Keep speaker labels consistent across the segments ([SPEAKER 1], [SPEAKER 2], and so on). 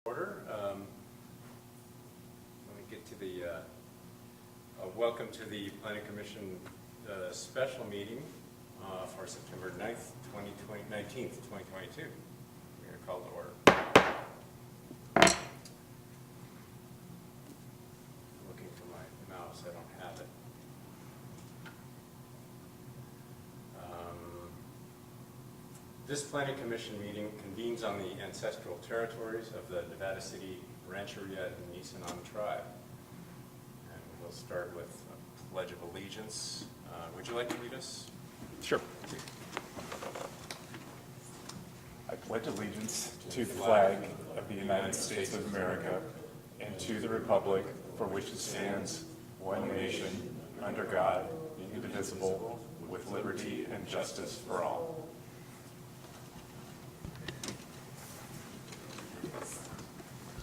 [SPEAKER 1] Order. Let me get to the welcome to the Planning Commission special meeting for September 9th, 19th, 2022. We're going to call to order. Looking for my mouse, I don't have it. This Planning Commission meeting convenes on the ancestral territories of the Nevada City Rancheria and Nisenan tribe. And we'll start with a Pledge of Allegiance. Would you like to lead us?
[SPEAKER 2] Sure. I pledge allegiance to the flag of the United States of America and to the republic for which it stands, one nation, under God, indivisible, with liberty and justice for all.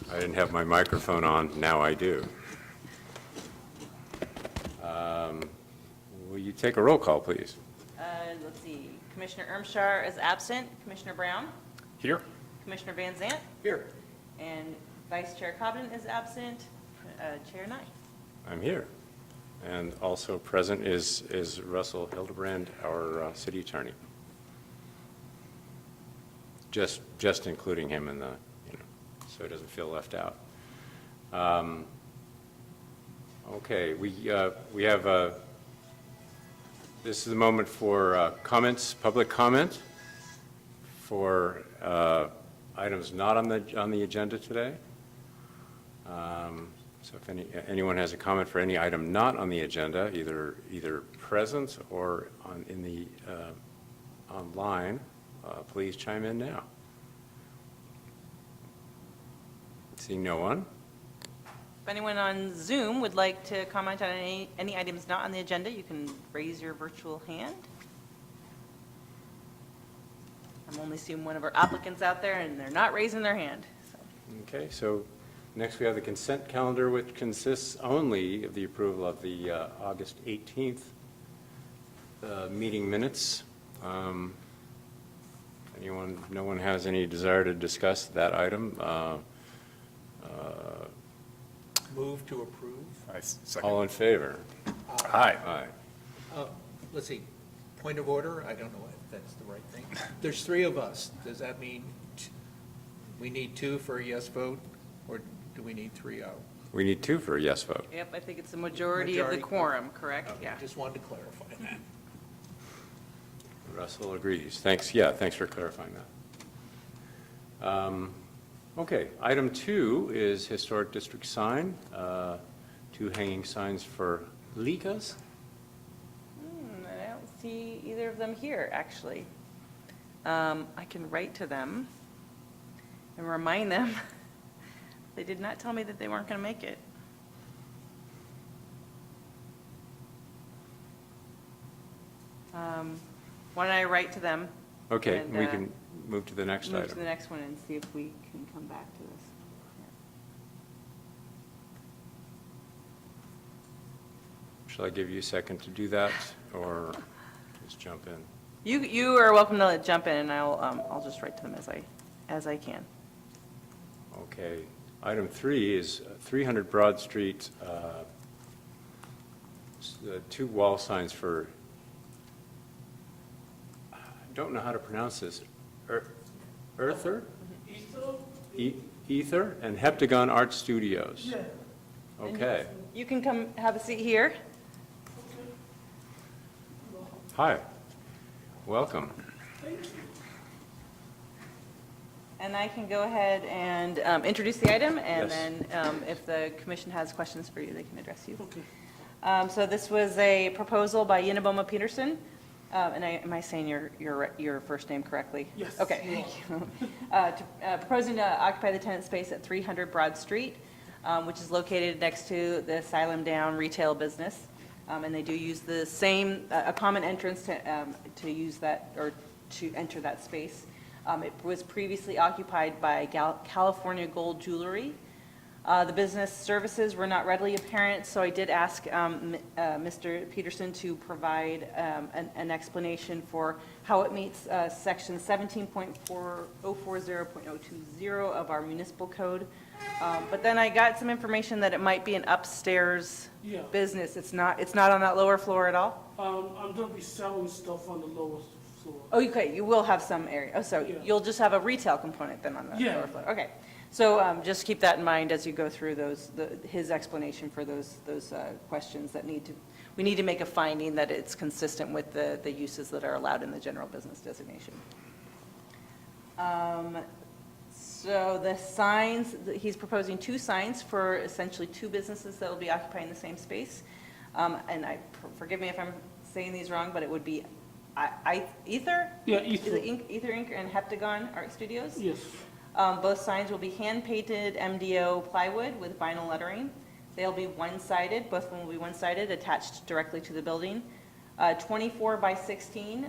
[SPEAKER 1] I didn't have my microphone on, now I do. Will you take a roll call, please?
[SPEAKER 3] Let's see, Commissioner Ermshar is absent, Commissioner Brown,
[SPEAKER 2] Here?
[SPEAKER 3] Commissioner Van Zant,
[SPEAKER 1] Here.
[SPEAKER 3] and Vice Chair Cobden is absent, Chair Nye.
[SPEAKER 1] I'm here. And also present is Russell Hildebrand, our city attorney. Just including him in the, so he doesn't feel left out. Okay, we have, this is the moment for comments, public comment for items not on the agenda today. So if anyone has a comment for any item not on the agenda, either present or in the online, please chime in now. Seeing no one.
[SPEAKER 3] If anyone on Zoom would like to comment on any items not on the agenda, you can raise your virtual hand. I'm only seeing one of our applicants out there, and they're not raising their hand. So.
[SPEAKER 1] Okay, so next we have the consent calendar, which consists only of the approval of the August 18th meeting minutes. No one has any desire to discuss that item?
[SPEAKER 4] Move to approve.
[SPEAKER 2] I second.
[SPEAKER 1] All in favor?
[SPEAKER 2] Aye.
[SPEAKER 1] Aye.
[SPEAKER 4] Let's see, point of order, I don't know if that's the right thing. There's three of us. Does that mean we need two for a yes vote, or do we need three out?
[SPEAKER 1] We need two for a yes vote.
[SPEAKER 3] Yep, I think it's the majority of the quorum, correct?
[SPEAKER 4] Okay,
[SPEAKER 3] Yeah.
[SPEAKER 4] just wanted to clarify that.
[SPEAKER 1] Russell agrees. Thanks. Yeah, thanks for clarifying that. Okay, item 2 is historic district sign. 2 hanging signs for Likas.
[SPEAKER 3] I don't see either of them here, actually. I can write to them and remind them. They did not tell me that they weren't going to make it. Why don't I write to them?
[SPEAKER 1] Okay,
[SPEAKER 3] And,
[SPEAKER 1] we can move to the next
[SPEAKER 3] move
[SPEAKER 1] item.
[SPEAKER 3] to the next one and see if we can come back to this.
[SPEAKER 1] Shall I give you a second to do that, or just jump in?
[SPEAKER 3] You are welcome to jump in, and I'll just write to them as I can.
[SPEAKER 1] Okay. Item 3 is 300 Broad Street, 2 wall signs for, I don't know how to pronounce this, Earther? Ether and Heptagon Art Studios.
[SPEAKER 5] Yeah.
[SPEAKER 1] Okay.
[SPEAKER 3] You can come have a seat here.
[SPEAKER 1] Hi. Welcome.
[SPEAKER 5] Thank you.
[SPEAKER 3] And I can go ahead and introduce the item, and
[SPEAKER 1] Yes.
[SPEAKER 3] then if the commission has questions for you, they can address you.
[SPEAKER 5] Okay.
[SPEAKER 3] So this was a proposal by Yinnaboma Peterson, and am I saying your first name correctly?
[SPEAKER 5] Yes.
[SPEAKER 3] Okay, thank you. Proposing to occupy the tenant space at 300 Broad Street, which is located next to the Asylum Down retail business. And they do use the same, a common entrance to use that, or to enter that space. It was previously occupied by California Gold Jewelry, The business services were not readily apparent, so I did ask Mr. Peterson to provide an explanation for how it meets section 17.4040.020 of our municipal code. But then I got some information that it might be an upstairs
[SPEAKER 5] Yeah.
[SPEAKER 3] business. It's not on that lower floor at all?
[SPEAKER 5] I'm gonna be selling stuff on the lowest floor.
[SPEAKER 3] Oh, okay, you will have some area. Oh, so
[SPEAKER 5] Yeah.
[SPEAKER 3] you'll just have a retail component then on the
[SPEAKER 5] Yeah.
[SPEAKER 3] lower floor? Okay. So just keep that in mind as you go through his explanation for those questions that we need to make a finding that it's consistent with the uses that are allowed in the general business designation. So the signs, he's proposing 2 signs for essentially 2 businesses that will be occupying the same space. And forgive me if I'm saying these wrong, but it would be Ether?
[SPEAKER 5] Yeah,
[SPEAKER 3] Is
[SPEAKER 5] Ether.
[SPEAKER 3] it Ether Inc. and Heptagon Art Studios?
[SPEAKER 5] Yes.
[SPEAKER 3] Both signs will be hand-painted MDO plywood with vinyl lettering. They'll be one-sided, both of them will be one-sided, attached directly to the building. 24 by 16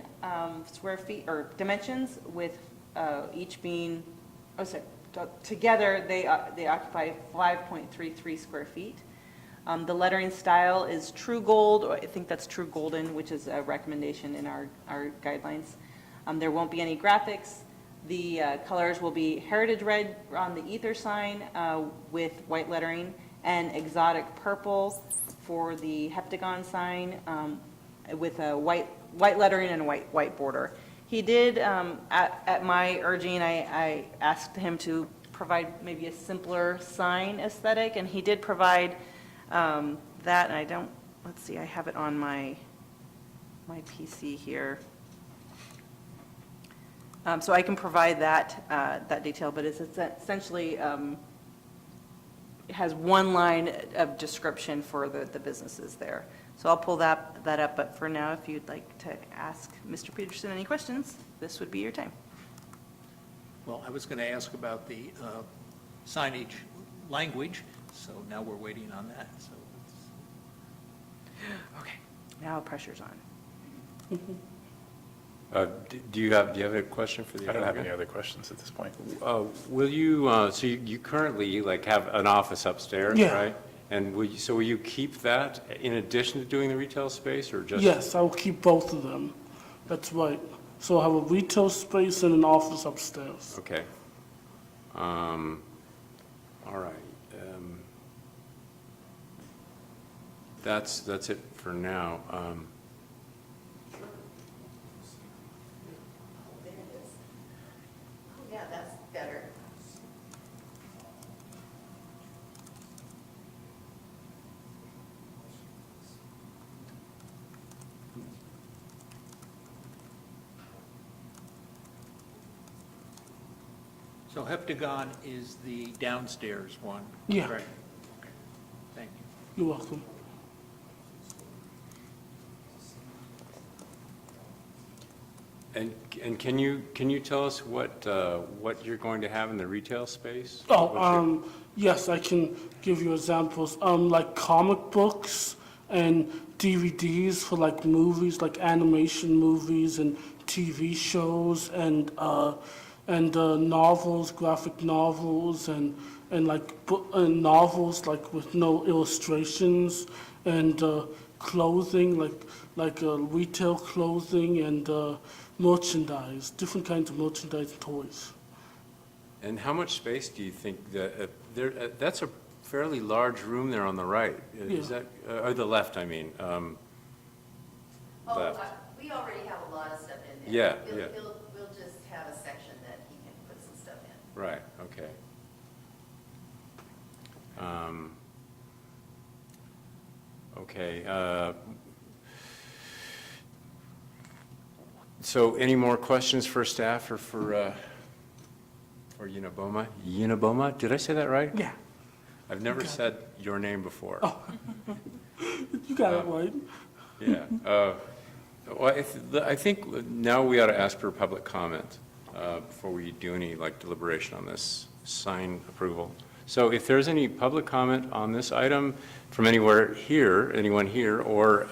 [SPEAKER 3] square feet, or dimensions, with each being, together they occupy 5.33 square feet. The lettering style is true gold, or I think that's true golden, which is a recommendation in our guidelines. There won't be any graphics. The colors will be heritage red on the Ether sign with white lettering, and exotic purple for the Heptagon sign with a white lettering and a white border. He did, at my urging, I asked him to provide maybe a simpler sign aesthetic, and he did provide that, and I don't, let's see, I have it on my PC here. So I can provide that detail, but it's essentially, it has one line of description for the businesses there. So I'll pull that up, but for now, if you'd like to ask Mr. Peterson any questions, this would be your time.
[SPEAKER 4] Well, I was going to ask about the signage language, so now we're waiting on that, so.
[SPEAKER 3] Okay, now pressure's on.
[SPEAKER 1] Do you have a question for the
[SPEAKER 2] I don't have
[SPEAKER 1] applicant?
[SPEAKER 2] any other questions at this point.
[SPEAKER 1] Will you, so you currently like have an office upstairs,
[SPEAKER 5] Yeah.
[SPEAKER 1] right? And will you keep that in addition to doing the retail space, or just?
[SPEAKER 5] Yes, I will keep both of them. That's right. So I have a retail space and an office upstairs.
[SPEAKER 1] Okay. All right. That's it for now.
[SPEAKER 6] There it is. Oh, yeah, that's better.
[SPEAKER 4] So Heptagon is the downstairs one?
[SPEAKER 5] Yeah.
[SPEAKER 4] Correct. Okay. Thank you.
[SPEAKER 5] You're welcome.
[SPEAKER 1] And can you tell us what you're going to have in the retail space?
[SPEAKER 5] Oh, yes, I can give you examples. Like comic books and DVDs for like movies, like animation movies and TV shows and novels, graphic novels and novels like with no illustrations and clothing, like retail clothing and merchandise, different kinds of merchandise and toys.
[SPEAKER 1] And how much space do you think that, that's a fairly large room there on the right? Is
[SPEAKER 5] Yeah.
[SPEAKER 1] that, or the left, I mean,
[SPEAKER 6] Oh,
[SPEAKER 1] left?
[SPEAKER 6] we already have a lot of stuff in there.
[SPEAKER 1] Yeah,
[SPEAKER 6] We'll-
[SPEAKER 1] yeah.
[SPEAKER 6] We'll just have a section that he can put some stuff in.
[SPEAKER 1] Right, okay. Okay. So any more questions for staff or for Unaboma? Unaboma, did I say that right?
[SPEAKER 5] Yeah,
[SPEAKER 1] I've never said your name before.
[SPEAKER 5] Oh. you got it right.
[SPEAKER 1] Yeah. Well, I think now we ought to ask for public comment before we do any like deliberation on this sign approval. So if there's any public comment on this item from anyone here, or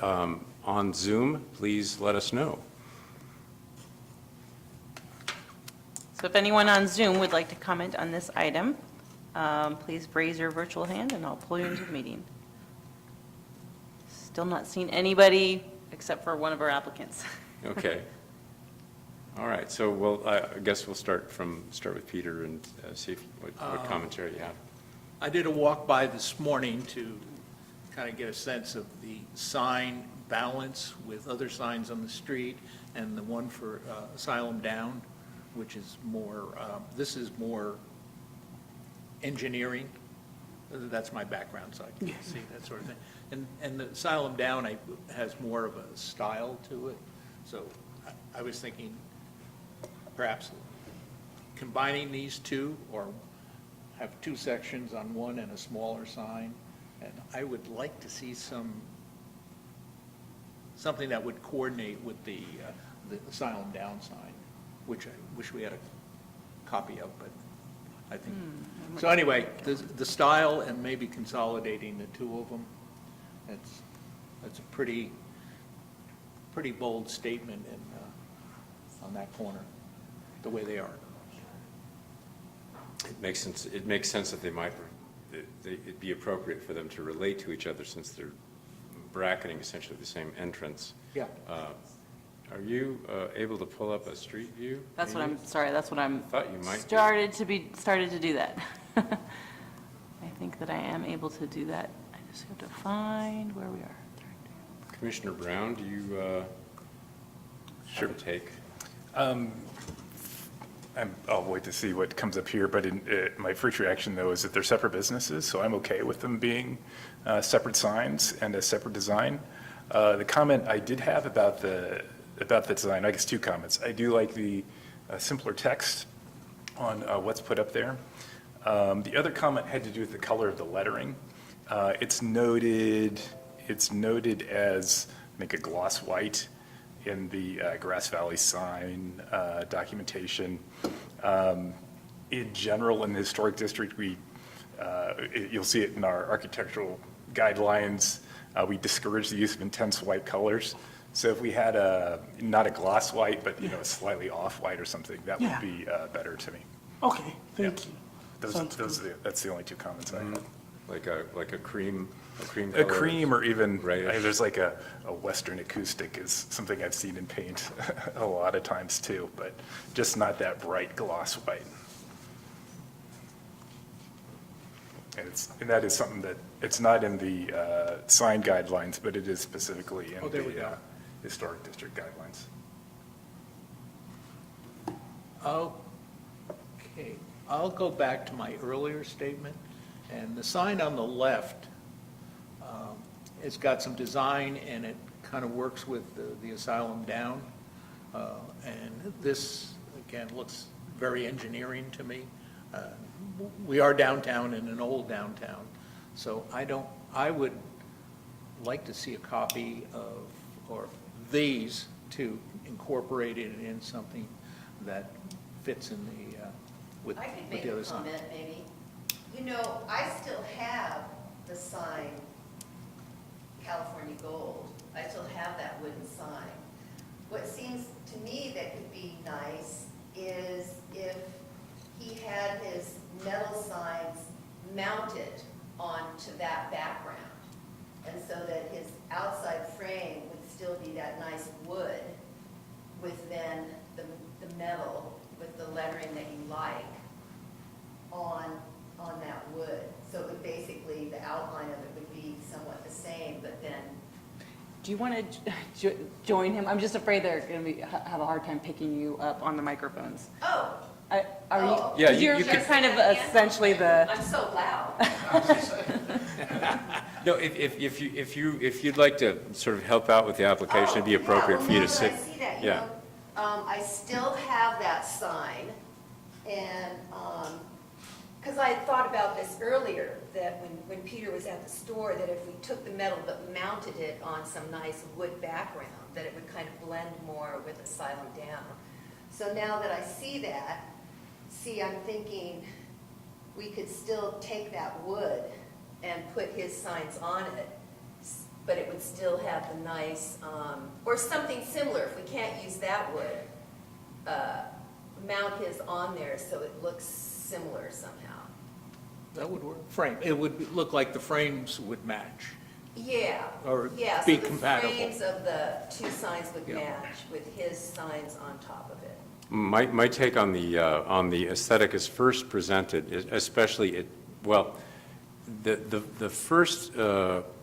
[SPEAKER 1] on Zoom, please let us know.
[SPEAKER 3] So if anyone on Zoom would like to comment on this item, please raise your virtual hand and I'll pull you into the meeting. Still not seen anybody except for one of our applicants.
[SPEAKER 1] Okay. All right, so I guess we'll start with Peter and see what commentary you have.
[SPEAKER 4] I did a walk by this morning to kind of get a sense of the sign balance with other signs on the street and the one for Asylum Down, which is more, this is more engineering. That's my background, so I can see that sort of thing. And the Asylum Down has more of a style to it. So I was thinking perhaps combining these two, or have two sections on one and a smaller sign. And I would like to see something that would coordinate with the Asylum Down sign, which I wish we had a copy of, but I think. So anyway, the style and maybe consolidating the two of them, that's a pretty bold statement on that corner, the way they are.
[SPEAKER 1] It makes sense that it'd be appropriate for them to relate to each other since they're bracketing essentially the same entrance.
[SPEAKER 4] Yeah.
[SPEAKER 1] Are you able to pull up a street view?
[SPEAKER 3] That's what
[SPEAKER 1] maybe? Thought you might be.
[SPEAKER 3] started to do that. I think that I am able to do that. I just have to find where we are.
[SPEAKER 1] Commissioner Brown, do you have a take?
[SPEAKER 2] I'll wait to see what comes up here, but my first reaction, though, is that they're separate businesses, so I'm okay with them being separate signs and a separate design. The comment I did have about the design, I guess two comments. I do like the simpler text on what's put up there. The other comment had to do with the color of the lettering. It's noted as, I think, a gloss white in the Grass Valley sign documentation. In general, in the historic district, you'll see it in our architectural guidelines, we discourage the use of intense white colors. So if we had not a gloss white, but a slightly off white or something, that would be better to me.
[SPEAKER 5] Okay, thank you.
[SPEAKER 2] That's the only two comments I have.
[SPEAKER 1] Like a cream color?
[SPEAKER 2] A cream, or even,
[SPEAKER 1] Grayish.
[SPEAKER 2] there's like a Western acoustic is something I've seen in paint a lot of times too, but just not that bright gloss white. And that is something that, it's not in the sign guidelines, but it is specifically in
[SPEAKER 4] there we
[SPEAKER 2] the
[SPEAKER 4] go.
[SPEAKER 2] historic district guidelines.
[SPEAKER 4] Okay, I'll go back to my earlier statement, and the sign on the left, it's got some design and it kind of works with the Asylum Down, and this, again, looks very engineering to me. We are downtown, in an old downtown, so I would like to see a copy of, or these two incorporated in something that fits in the, with
[SPEAKER 6] I could
[SPEAKER 4] with
[SPEAKER 6] make
[SPEAKER 4] the
[SPEAKER 6] a
[SPEAKER 4] other sign.
[SPEAKER 6] comment, maybe. I still have the sign, California Gold. I still have that wooden sign. What seems to me that could be nice is if he had his metal signs mounted onto that background, and so that his outside frame would still be that nice wood with then the metal with the lettering that you like on that wood. So it would basically, the outline of it would be somewhat the same, but then.
[SPEAKER 3] Do you want to join him? I'm just afraid they're going to have a hard time picking you up on the microphones.
[SPEAKER 6] Oh.
[SPEAKER 3] Are
[SPEAKER 6] Oh.
[SPEAKER 3] you?
[SPEAKER 1] Yeah,
[SPEAKER 3] You're
[SPEAKER 1] you could-
[SPEAKER 3] kind of essentially the.
[SPEAKER 6] I'm so loud.
[SPEAKER 1] No, if you'd like to sort of help out with the application, it'd be appropriate for you to sit.
[SPEAKER 6] I see that,
[SPEAKER 1] Yeah.
[SPEAKER 6] I still have that sign, and, because I had thought about this earlier, that when Peter was at the store, that if we took the metal but mounted it on some nice wood background, that it would kind of blend more with Asylum Down. So now that I see that, I'm thinking we could still take that wood and put his signs on it, but it would still have the nice, or something similar, if we can't use that wood, mount his on there so it looks similar somehow.
[SPEAKER 4] that would work. Frame, it would look like the frames would match.
[SPEAKER 6] Yeah.
[SPEAKER 4] Or
[SPEAKER 6] Yeah,
[SPEAKER 4] be
[SPEAKER 6] so
[SPEAKER 4] compatible.
[SPEAKER 6] the frames of the two signs would
[SPEAKER 4] Yeah.
[SPEAKER 6] match with his signs on top of it.
[SPEAKER 1] My take on the aesthetic as first presented, especially the first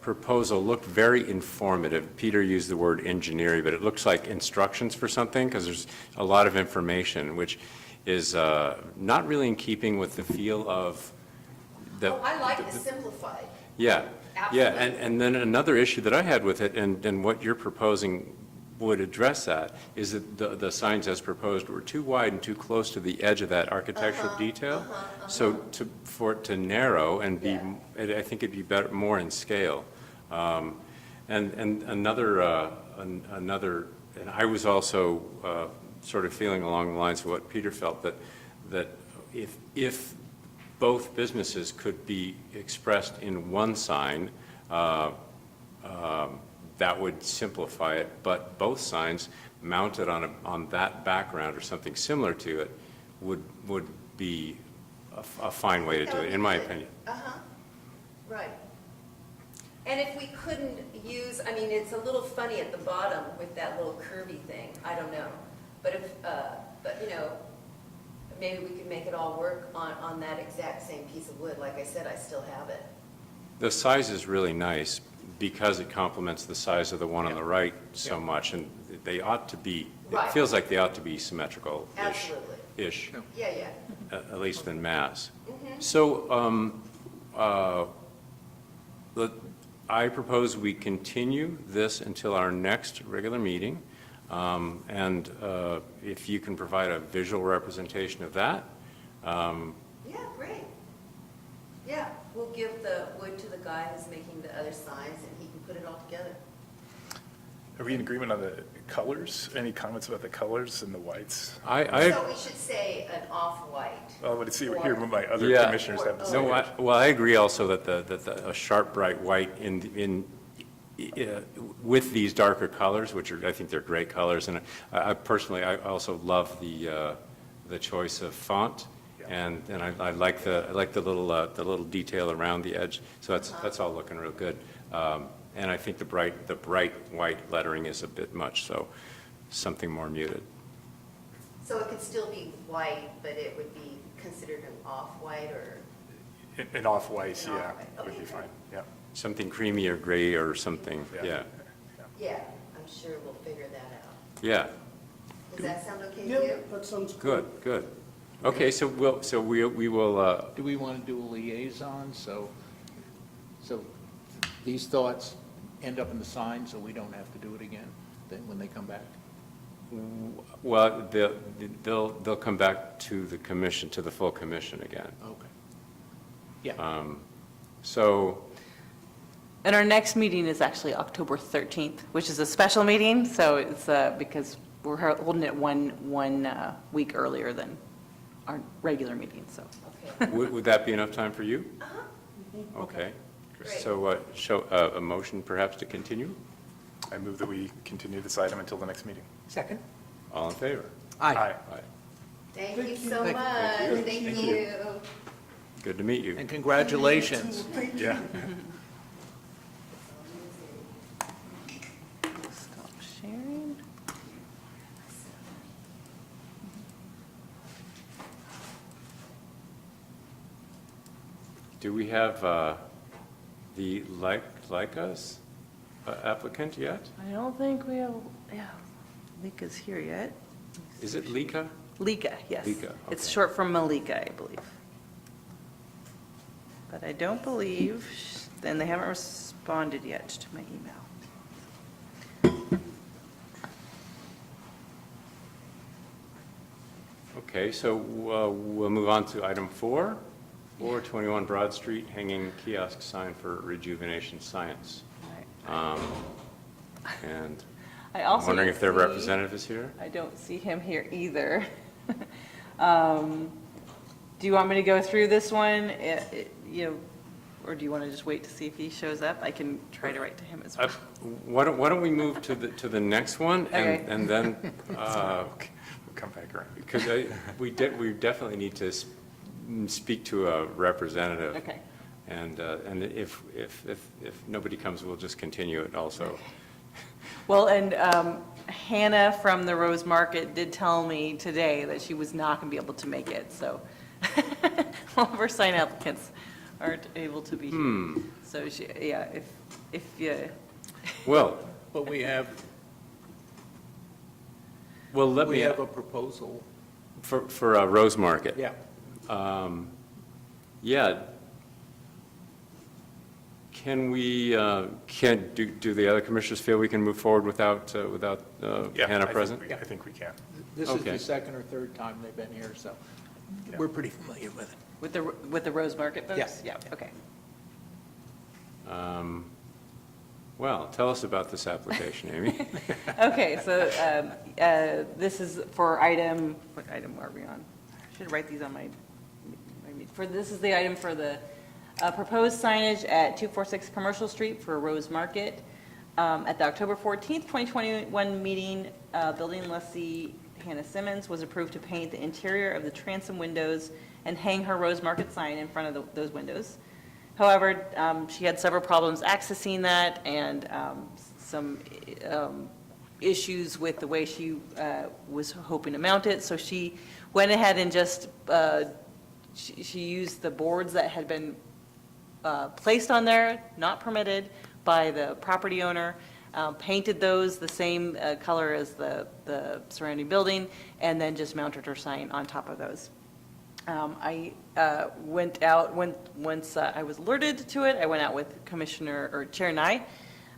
[SPEAKER 1] proposal looked very informative. Peter used the word engineering, but it looks like instructions for something because there's a lot of information, which is not really in keeping with the feel of the.
[SPEAKER 6] Oh, I like the simplified.
[SPEAKER 1] Yeah, yeah,
[SPEAKER 6] Absolutely.
[SPEAKER 1] and then another issue that I had with it, and what you're proposing would address that, is that the signs as proposed were too wide and too close to the edge of that architectural detail. So for it to narrow and be,
[SPEAKER 6] Yeah.
[SPEAKER 1] I think it'd be better, more in scale. And another, and I was also sort of feeling along the lines of what Peter felt, that if both businesses could be expressed in one sign, that would simplify it, but both signs mounted on that background or something similar to it would be a fine way to do it, in my opinion.
[SPEAKER 6] Uh-huh, right. And if we couldn't use, I mean, it's a little funny at the bottom with that little curvy thing, I don't know. But if, but you know, maybe we could make it all work on that exact same piece of wood. Like I said, I still have it.
[SPEAKER 1] The size is really nice because it complements the size of the one on the right so much, and they ought to be, it
[SPEAKER 6] Right.
[SPEAKER 1] feels like they ought to be symmetrical-ish.
[SPEAKER 6] Absolutely.
[SPEAKER 1] Ish,
[SPEAKER 6] Yeah, yeah.
[SPEAKER 1] at least in mass.
[SPEAKER 6] Mm-hmm.
[SPEAKER 1] So, I propose we continue this until our next regular meeting, and if you can provide a visual representation of that.
[SPEAKER 6] Yeah, great. Yeah, we'll give the wood to the guy who's making the other signs, and he can put it all together.
[SPEAKER 2] Are we in agreement on the colors? Any comments about the colors and the whites?
[SPEAKER 6] So we should say an off-white.
[SPEAKER 2] Well, let's see, here what my other
[SPEAKER 1] Yeah.
[SPEAKER 2] commissioners have to say.
[SPEAKER 1] No, well, I agree also that a sharp, bright white with these darker colors, which are, I think they're great colors, and I personally, I also love the choice of font, and I like the little detail around the edge, so that's all looking real good. And I think the bright white lettering is a bit much, so something more muted.
[SPEAKER 6] So it could still be white, but it would be considered an off-white or?
[SPEAKER 2] An off-white,
[SPEAKER 6] An
[SPEAKER 2] yeah,
[SPEAKER 6] off-white.
[SPEAKER 2] would be
[SPEAKER 6] Okay,
[SPEAKER 2] fine, yeah.
[SPEAKER 1] Something creamy or gray or something, yeah.
[SPEAKER 6] Yeah, I'm sure we'll figure that out.
[SPEAKER 1] Yeah,
[SPEAKER 6] Does that sound okay to
[SPEAKER 5] Yeah,
[SPEAKER 6] you?
[SPEAKER 5] that sounds
[SPEAKER 1] good, good. Okay, so we will,
[SPEAKER 4] Do we want to do a liaison, so these thoughts end up in the sign, so we don't have to do it again then when they come back?
[SPEAKER 1] well, they'll come back to the commission, to the full commission again.
[SPEAKER 4] Okay. Yeah,
[SPEAKER 1] So,
[SPEAKER 3] And our next meeting is actually October 13th, which is a special meeting, so it's because we're holding it one week earlier than our regular meeting, so.
[SPEAKER 6] Okay.
[SPEAKER 1] would that be enough time for you?
[SPEAKER 6] Uh-huh.
[SPEAKER 1] Okay.
[SPEAKER 6] Great.
[SPEAKER 1] So, show a motion perhaps to continue?
[SPEAKER 2] I move that we continue this item until the next meeting.
[SPEAKER 4] second?
[SPEAKER 1] All in favor?
[SPEAKER 4] Aye.
[SPEAKER 1] Aye.
[SPEAKER 6] Thank you so
[SPEAKER 4] Thank you.
[SPEAKER 6] much. Thank you.
[SPEAKER 1] Good to meet you.
[SPEAKER 4] And congratulations.
[SPEAKER 2] Yeah.
[SPEAKER 3] Stop sharing.
[SPEAKER 1] Do we have the like us applicant yet?
[SPEAKER 3] I don't think we have, yeah, Lika's here yet.
[SPEAKER 1] Is it Lika?
[SPEAKER 3] Lika, yes.
[SPEAKER 1] Lika,
[SPEAKER 3] It's
[SPEAKER 1] okay.
[SPEAKER 3] short for Malika, I believe. But I don't believe, and they haven't responded yet to my email.
[SPEAKER 1] Okay, so we'll move on to item 4, 421 Broad Street, hanging kiosk sign for Rejuvenation Science.
[SPEAKER 3] All right.
[SPEAKER 1] And
[SPEAKER 3] I
[SPEAKER 1] I'm
[SPEAKER 3] also
[SPEAKER 1] wondering if their
[SPEAKER 3] see-
[SPEAKER 1] representative is here?
[SPEAKER 3] I don't see him here either. Do you want me to go through this one, or do you want to just wait to see if he shows up? I can try to write to him as well.
[SPEAKER 1] Why don't we move to the next one,
[SPEAKER 3] Okay.
[SPEAKER 1] and then,
[SPEAKER 2] We'll come back around.
[SPEAKER 1] because we definitely need to speak to a representative.
[SPEAKER 3] Okay.
[SPEAKER 1] And if nobody comes, we'll just continue it also.
[SPEAKER 3] Well, and Hannah from the Rose Market did tell me today that she was not going to be able to make it, so all of our sign applicants aren't able to be here. So she, yeah, if you,
[SPEAKER 1] Well,
[SPEAKER 4] But we have
[SPEAKER 1] let me,
[SPEAKER 4] a proposal.
[SPEAKER 1] for a Rose Market.
[SPEAKER 4] Yeah.
[SPEAKER 1] Yeah. Can we, do the other commissioners feel we can move forward without Hannah present?
[SPEAKER 2] I think we can.
[SPEAKER 4] This is
[SPEAKER 1] Okay.
[SPEAKER 4] the second or third time they've been here, so we're pretty familiar with it.
[SPEAKER 3] with the Rose Market folks?
[SPEAKER 4] Yeah.
[SPEAKER 3] Yeah, okay.
[SPEAKER 1] Well, tell us about this application, Amy.
[SPEAKER 3] Okay, so this is for item, what item are we on? I should write these on this is the item for the proposed signage at 246 Commercial Street for Rose Market. At the October 14th, 2021 meeting, building lessee Hannah Simmons was approved to paint the interior of the transom windows and hang her Rose Market sign in front of those windows. However, she had several problems accessing that and some issues with the way she was hoping to mount it. So she went ahead and just, she used the boards that had been placed on there, not permitted by the property owner, painted those the same color as the surrounding building, and then just mounted her sign on top of those. I went out, once I was alerted to it, I went out with Chair Nye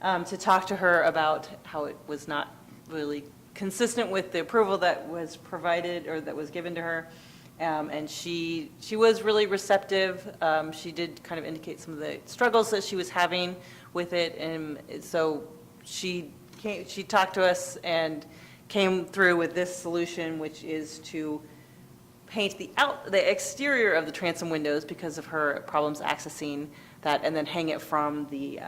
[SPEAKER 3] to talk to her about how it was not really consistent with the approval that was provided or that was given to her. And she was really receptive. She did kind of indicate some of the struggles that she was having with it. And so she talked to us and came through with this solution, which is to paint the exterior of the transom windows because of her problems accessing that, and then hang it from the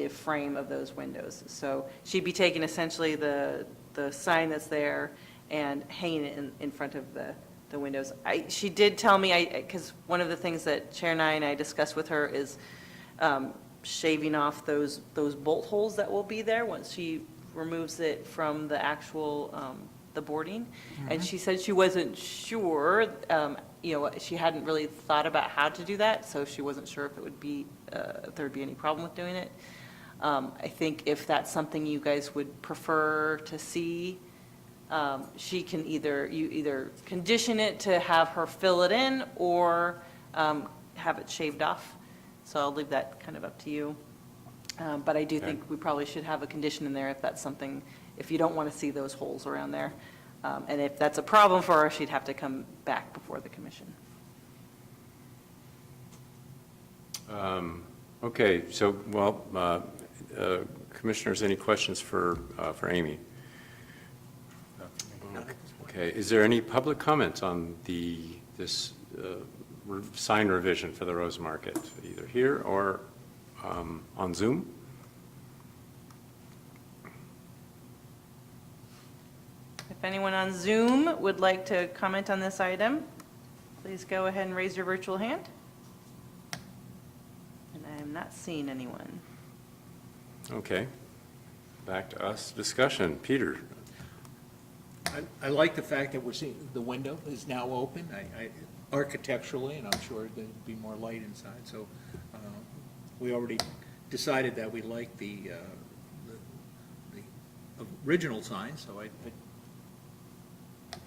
[SPEAKER 3] frame of those windows. So she'd be taking essentially the sign that's there and hanging it in front of the windows. She did tell me, because one of the things that Chair Nye and I discussed with her is shaving off those bolt holes that will be there once she removes it from the actual the boarding. And she said she wasn't sure, she hadn't really thought about how to do that, so she wasn't sure if it would be, if there would be any problem with doing it. I think if that's something you guys would prefer to see, she can either condition it to have her fill it in or have it shaved off. So I'll leave that kind of up to you. But I do think we probably should have a condition in there if that's something, if you don't want to see those holes around there. And if that's a problem for her, she'd have to come back before the commission.
[SPEAKER 1] Okay, so, commissioners, any questions for Amy? Okay, is there any public comment on this sign revision for the Rose Market, either here or on Zoom?
[SPEAKER 3] If anyone on Zoom would like to comment on this item, please go ahead and raise your virtual hand. And I am not seeing anyone.
[SPEAKER 1] Okay, back to us. Discussion. Peter?
[SPEAKER 4] I like the fact that we're seeing, the window is now open, architecturally, and I'm sure there'd be more light inside, so we already decided that we like the original sign, so I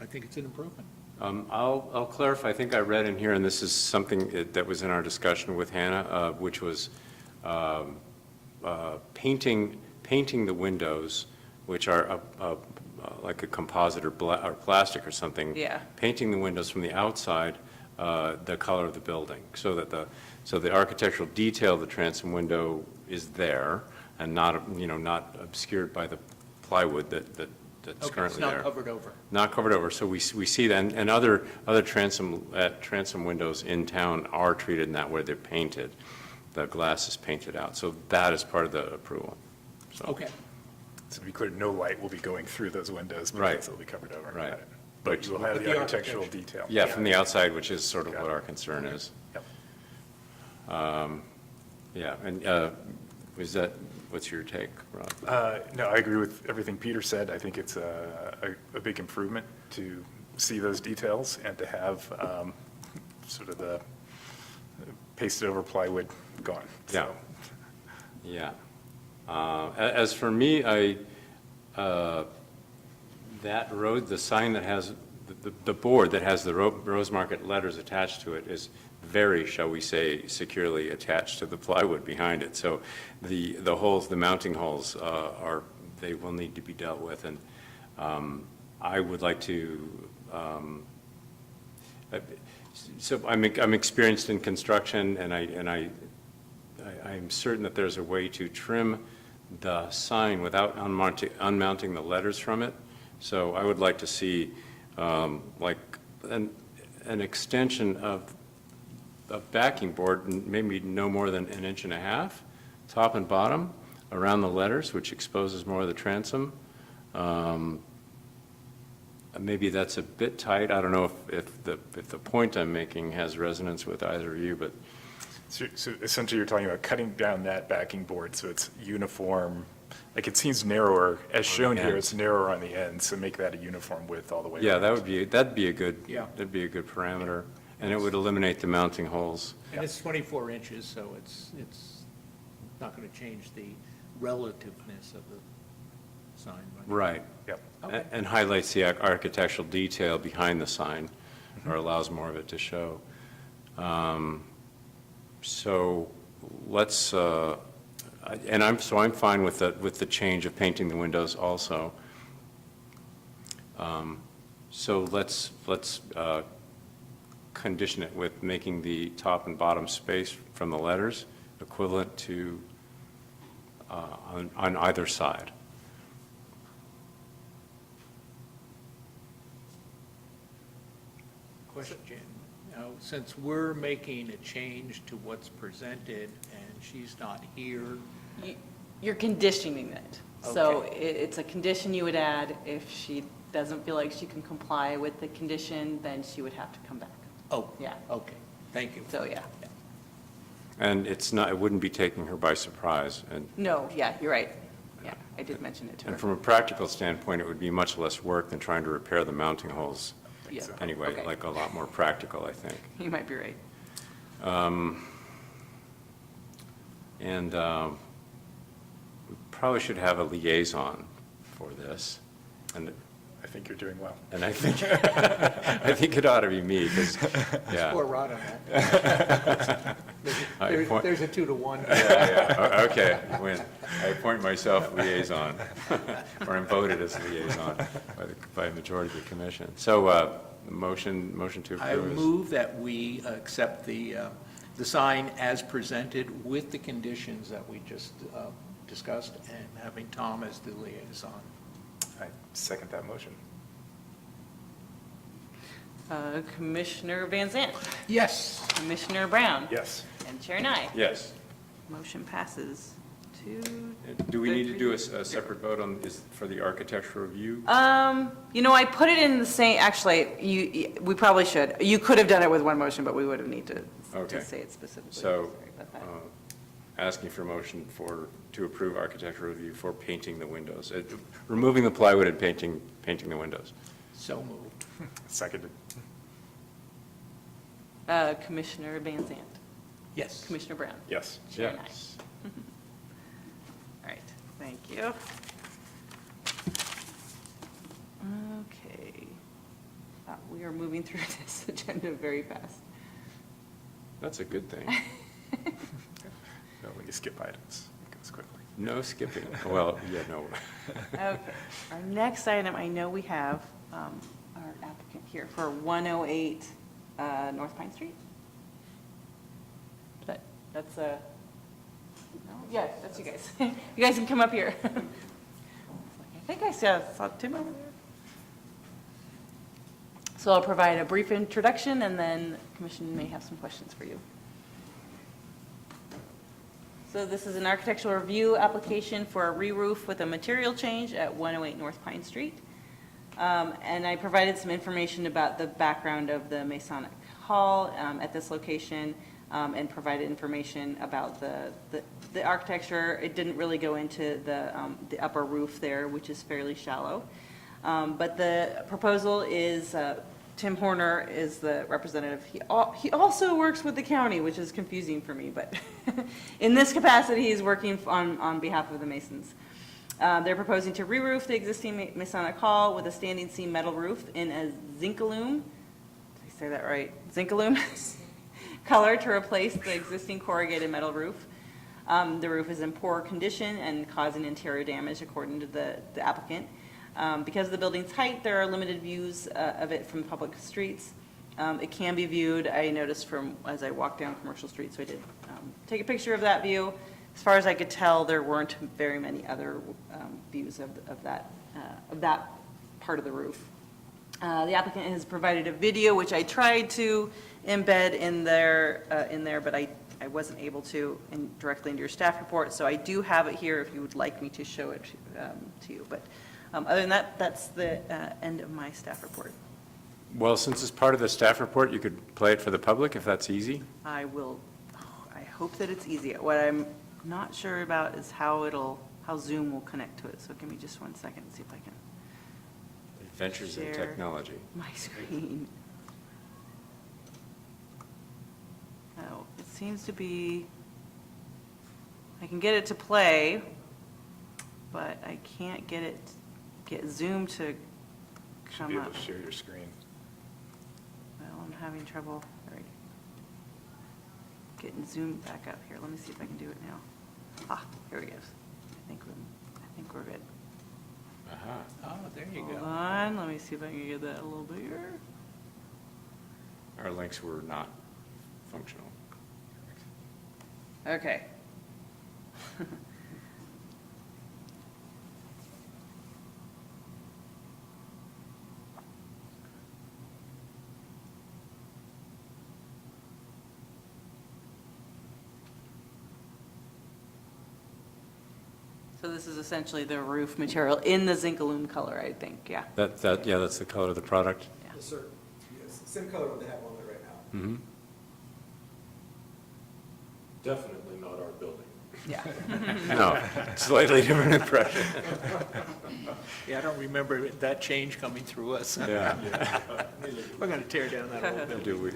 [SPEAKER 4] think it's an improvement.
[SPEAKER 1] I'll clarify. I think I read in here, and this is something that was in our discussion with Hannah, which was painting the windows, which are like a composite or plastic or something.
[SPEAKER 3] Yeah.
[SPEAKER 1] Painting the windows from the outside the color of the building, so that the architectural detail of the transom window is there and not obscured by the plywood that's currently there.
[SPEAKER 4] It's not covered over.
[SPEAKER 1] Not covered over, so we see that, and other transom windows in town are treated in that way. They're painted, the glass is painted out, so that is part of the approval. So,
[SPEAKER 4] Okay.
[SPEAKER 2] So to be clear, no light will be going through those windows
[SPEAKER 1] Right.
[SPEAKER 2] because they'll be covered over.
[SPEAKER 1] Right.
[SPEAKER 2] Got it. but you will have
[SPEAKER 4] But
[SPEAKER 2] the
[SPEAKER 4] the
[SPEAKER 2] architectural
[SPEAKER 4] architecture.
[SPEAKER 2] detail.
[SPEAKER 1] Yeah, from the outside, which is sort of
[SPEAKER 2] Got
[SPEAKER 1] what
[SPEAKER 2] it.
[SPEAKER 1] our concern is.
[SPEAKER 2] Yep.
[SPEAKER 1] Yeah, and what's your take, Rob?
[SPEAKER 2] No, I agree with everything Peter said. I think it's a big improvement to see those details and to have sort of the pasted over plywood gone.
[SPEAKER 1] Yeah.
[SPEAKER 2] So,
[SPEAKER 1] Yeah. As for me, that road, the sign that has, the board that has the Rose Market letters attached to it is very, shall we say, securely attached to the plywood behind it. So the holes, the mounting holes they will need to be dealt with. And I would like to, so I'm experienced in construction, and I'm certain that there's a way to trim the sign without unmounting the letters from it. So I would like to see like an extension of a backing board, maybe no more than 1.5 inches, top and bottom, around the letters, which exposes more of the transom. Maybe that's a bit tight. I don't know if the point I'm making has resonance with either of you, but
[SPEAKER 2] so essentially you're talking about cutting down that backing board so it's uniform. Like it seems narrower, as shown here, it's narrower on the end, so make that a uniform width all the way
[SPEAKER 1] yeah,
[SPEAKER 2] around.
[SPEAKER 1] that'd be a good
[SPEAKER 4] Yeah.
[SPEAKER 1] parameter, and it would eliminate the mounting holes.
[SPEAKER 4] And it's 24 inches, so it's not going to change the relativeness of the sign.
[SPEAKER 1] Right.
[SPEAKER 2] Yep.
[SPEAKER 4] Okay.
[SPEAKER 1] And highlights the architectural detail behind the sign, or allows more of it to show. So let's, and I'm fine with the change of painting the windows also. So let's condition it with making the top and bottom space from the letters equivalent to, on either side.
[SPEAKER 4] Question, now, since we're making a change to what's presented and she's not here,
[SPEAKER 3] You're conditioning it. So
[SPEAKER 4] Okay.
[SPEAKER 3] it's a condition you would add. If she doesn't feel like she can comply with the condition, then she would have to come back.
[SPEAKER 4] oh,
[SPEAKER 3] Yeah.
[SPEAKER 4] okay, thank you.
[SPEAKER 3] So, yeah.
[SPEAKER 1] And it wouldn't be taking her by surprise. And
[SPEAKER 3] No, yeah, you're right. Yeah, I did mention it to her.
[SPEAKER 1] And from a practical standpoint, it would be much less work than trying to repair the mounting holes.
[SPEAKER 4] Yeah.
[SPEAKER 1] Anyway,
[SPEAKER 3] Okay.
[SPEAKER 1] like a lot more practical, I think.
[SPEAKER 3] You might be right.
[SPEAKER 1] And we probably should have a liaison for this. And
[SPEAKER 2] I think you're doing well.
[SPEAKER 1] I think, I think it ought to be me, because, yeah.
[SPEAKER 4] Poor Rod on that.
[SPEAKER 1] I point-
[SPEAKER 4] There's a 2-to-1.
[SPEAKER 1] Okay, when I appoint myself liaison, or I'm voted as liaison by a majority of the commission. So, motion to
[SPEAKER 4] I
[SPEAKER 1] approve is.
[SPEAKER 4] move that we accept the sign as presented with the conditions that we just discussed, and having Tom as the liaison.
[SPEAKER 2] I second that motion.
[SPEAKER 3] Commissioner Van Zant,
[SPEAKER 4] Yes.
[SPEAKER 3] Commissioner Brown.
[SPEAKER 2] Yes.
[SPEAKER 3] And Chair Nye.
[SPEAKER 1] Yes.
[SPEAKER 3] Motion passes to.
[SPEAKER 1] Do we need to do a separate vote on, for the architectural review?
[SPEAKER 3] I put it in the same, actually, we probably should. You could have done it with one motion, but we would have need to
[SPEAKER 1] Okay.
[SPEAKER 3] say it specifically.
[SPEAKER 1] So,
[SPEAKER 3] Sorry about that.
[SPEAKER 1] asking for motion to approve architectural review for painting the windows, removing the plywood and painting the windows.
[SPEAKER 4] So moved.
[SPEAKER 2] Seconded.
[SPEAKER 3] Commissioner Van Zant,
[SPEAKER 4] Yes.
[SPEAKER 3] Commissioner Brown.
[SPEAKER 2] Yes.
[SPEAKER 3] Chair Nye.
[SPEAKER 1] Yes.
[SPEAKER 3] All right, thank you. Okay. We are moving through this agenda very fast.
[SPEAKER 1] That's a good thing.
[SPEAKER 2] No, when you skip items, it goes quickly.
[SPEAKER 1] No skipping. Well, yeah, no.
[SPEAKER 3] Okay, our next item, I know we have our applicant here for 108 North Pine Street. That's a, no, yeah, that's you guys. You guys can come up here. I think I saw Tim over there. So I'll provide a brief introduction, and then the commission may have some questions for you. So this is an architectural review application for a re-roof with a material change at 108 North Pine Street. And I provided some information about the background of the Masonic Hall at this location, and provided information about the architecture. It didn't really go into the upper roof there, which is fairly shallow. But the proposal is, Tim Horner is the representative. He also works with the county, which is confusing for me, but in this capacity, he's working on behalf of the Masons. They're proposing to re-roof the existing Masonic Hall with a standing seam metal roof in a zinc-alume, did I say that right? Zinc-alume color to replace the existing corrugated metal roof. The roof is in poor condition and causing interior damage according to the applicant. Because of the building's height, there are limited views of it from public streets. It can be viewed, I noticed from, as I walked down Commercial Street, so I did take a picture of that view. As far as I could tell, there weren't very many other views of that part of the roof. The applicant has provided a video, which I tried to embed in there, but I wasn't able to directly into your staff report, so I do have it here if you would like me to show it to you. But other than that, that's the end of my staff report.
[SPEAKER 1] Well, since it's part of the staff report, you could play it for the public if that's easy.
[SPEAKER 3] I hope that it's easy. What I'm not sure about is how Zoom will connect to it, so give me just 1 second, see if I can
[SPEAKER 1] Adventures in
[SPEAKER 3] share
[SPEAKER 1] technology.
[SPEAKER 3] my screen. Oh, it seems to be, I can get it to play, but I can't get Zoom to
[SPEAKER 2] Should be
[SPEAKER 3] come
[SPEAKER 2] able
[SPEAKER 3] up.
[SPEAKER 2] to share your screen.
[SPEAKER 3] Well, I'm having trouble getting Zoom back up here. Let me see if I can do it now. Ah, here it goes. I think we're good.
[SPEAKER 1] Aha.
[SPEAKER 4] Oh, there you
[SPEAKER 3] Hold
[SPEAKER 4] go.
[SPEAKER 3] on, let me see if I can get that a little bigger.
[SPEAKER 1] Our links were not functional.
[SPEAKER 3] Okay. So this is essentially the roof material in the zinc-alume color, I think, yeah.
[SPEAKER 1] Yeah, that's the color of the product.
[SPEAKER 7] Yes, sir. Yes, same color what they have on there right now.
[SPEAKER 1] Mm-hmm.
[SPEAKER 8] Definitely not our building.
[SPEAKER 3] Yeah.
[SPEAKER 1] No, slightly different impression.
[SPEAKER 4] Yeah, I don't remember that change coming through us.
[SPEAKER 1] Yeah.
[SPEAKER 4] We're going to tear down that old building.
[SPEAKER 1] Do we?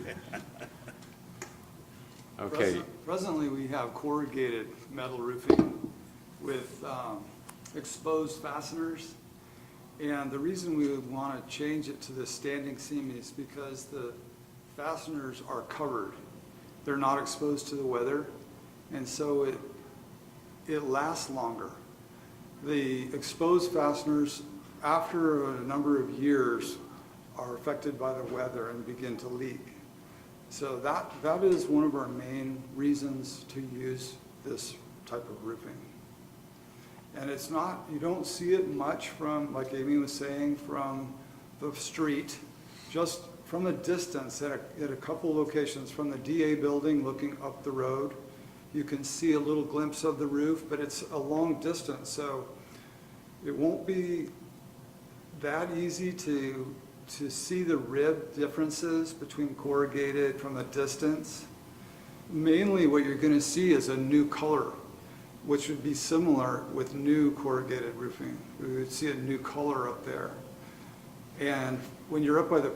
[SPEAKER 1] Okay,
[SPEAKER 7] Presently, we have corrugated metal roofing with exposed fasteners. And the reason we would want to change it to the standing seam is because the fasteners are covered. They're not exposed to the weather, and so it lasts longer. The exposed fasteners, after a number of years, are affected by the weather and begin to leak. So that is one of our main reasons to use this type of roofing. And it's not, you don't see it much from, like Amy was saying, from the street, just from a distance at a couple locations, from the DA building looking up the road, you can see a little glimpse of the roof, but it's a long distance, so it won't be that easy to see the rib differences between corrugated from a distance. Mainly what you're going to see is a new color, which would be similar with new corrugated roofing. We would see a new color up there. And when you're up by the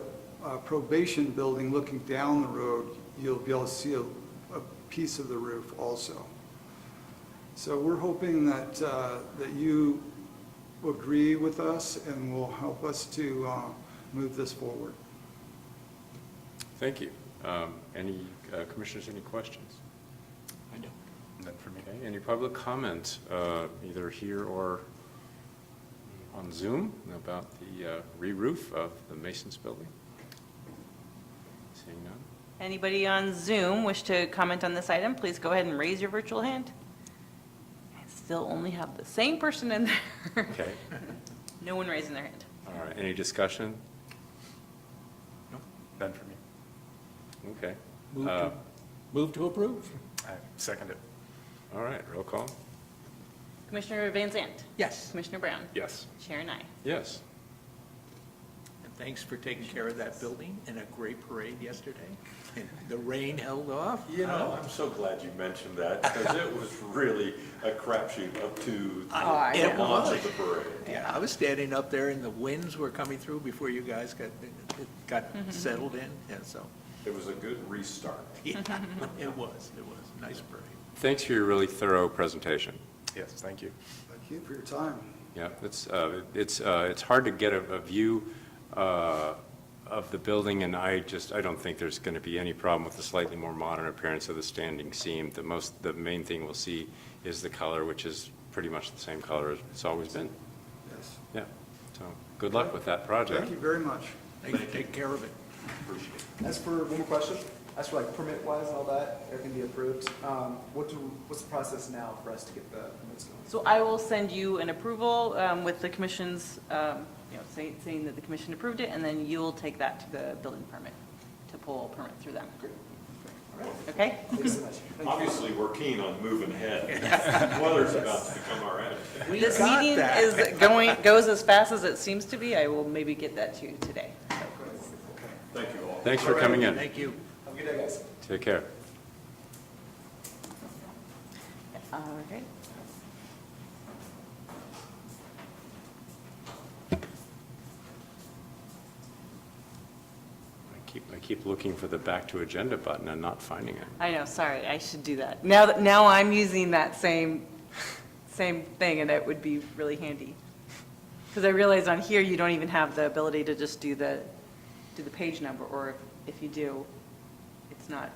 [SPEAKER 7] probation building looking down the road, you'll be able to see a piece of the roof also. So we're hoping that you agree with us and will help us to move this forward.
[SPEAKER 1] thank you. Any commissioners, any questions?
[SPEAKER 4] I know.
[SPEAKER 2] None for me.
[SPEAKER 1] Okay, any public comment, either here or on Zoom about the re-roof of the Masons building? Seeing none?
[SPEAKER 3] Anybody on Zoom wish to comment on this item, please go ahead and raise your virtual hand. I still only have the same person in there.
[SPEAKER 1] Okay,
[SPEAKER 3] No one raising their hand.
[SPEAKER 1] all right, any discussion?
[SPEAKER 2] No, none for me.
[SPEAKER 1] Okay.
[SPEAKER 4] Move to approve.
[SPEAKER 2] I second it.
[SPEAKER 1] All right, roll call?
[SPEAKER 3] Commissioner Van Zandt?
[SPEAKER 4] Yes.
[SPEAKER 3] Commissioner Brown?
[SPEAKER 2] Yes.
[SPEAKER 3] Chair and I.
[SPEAKER 1] Yes.
[SPEAKER 4] Thanks for taking care of that building and a great parade yesterday. And the rain held off.
[SPEAKER 8] You know, I'm so glad you mentioned that, because it was really a crapshoot up to
[SPEAKER 3] I
[SPEAKER 8] the
[SPEAKER 3] know.
[SPEAKER 8] launch of the parade.
[SPEAKER 4] Yeah, I was standing up there and the winds were coming through before you guys got settled in, and so,
[SPEAKER 8] It was a good restart.
[SPEAKER 4] yeah, it was a nice parade.
[SPEAKER 1] Thanks for your really thorough presentation.
[SPEAKER 2] Yes, thank you.
[SPEAKER 7] Thank you for your time.
[SPEAKER 1] Yeah, it's hard to get a view of the building, and I don't think there's going to be any problem with the slightly more modern appearance of the standing seam. The main thing we'll see is the color, which is pretty much the same color as it's always been.
[SPEAKER 7] Yes.
[SPEAKER 1] Yeah, so good luck with that project.
[SPEAKER 7] Thank you very much.
[SPEAKER 4] Thanks for taking care of it.
[SPEAKER 8] Appreciate it.
[SPEAKER 9] As for, one more question, as for like permit wise and all that, everything be approved, what's the process now for us to get the permits going?
[SPEAKER 3] So I will send you an approval with the commission's, saying that the commission approved it, and then you'll take that to the building permit, to pull a permit through them.
[SPEAKER 9] All right,
[SPEAKER 3] Okay?
[SPEAKER 9] thanks so much. Thank you.
[SPEAKER 8] Obviously, we're keen on moving ahead. Weather's about to become our enemy.
[SPEAKER 4] We
[SPEAKER 3] This
[SPEAKER 4] got
[SPEAKER 3] meeting
[SPEAKER 4] that.
[SPEAKER 3] goes as fast as it seems to be. I will maybe get that to you today.
[SPEAKER 8] Thank you all.
[SPEAKER 1] Thanks for coming in.
[SPEAKER 4] Thank you.
[SPEAKER 9] Have a good day, guys.
[SPEAKER 1] Take care.
[SPEAKER 3] Okay.
[SPEAKER 1] I keep looking for the back to agenda button and not finding it.
[SPEAKER 3] I know, sorry, I should do that. Now I'm using that same thing, and it would be really handy. Because I realize on here, you don't even have the ability to just do the page number, or if you do, it's not.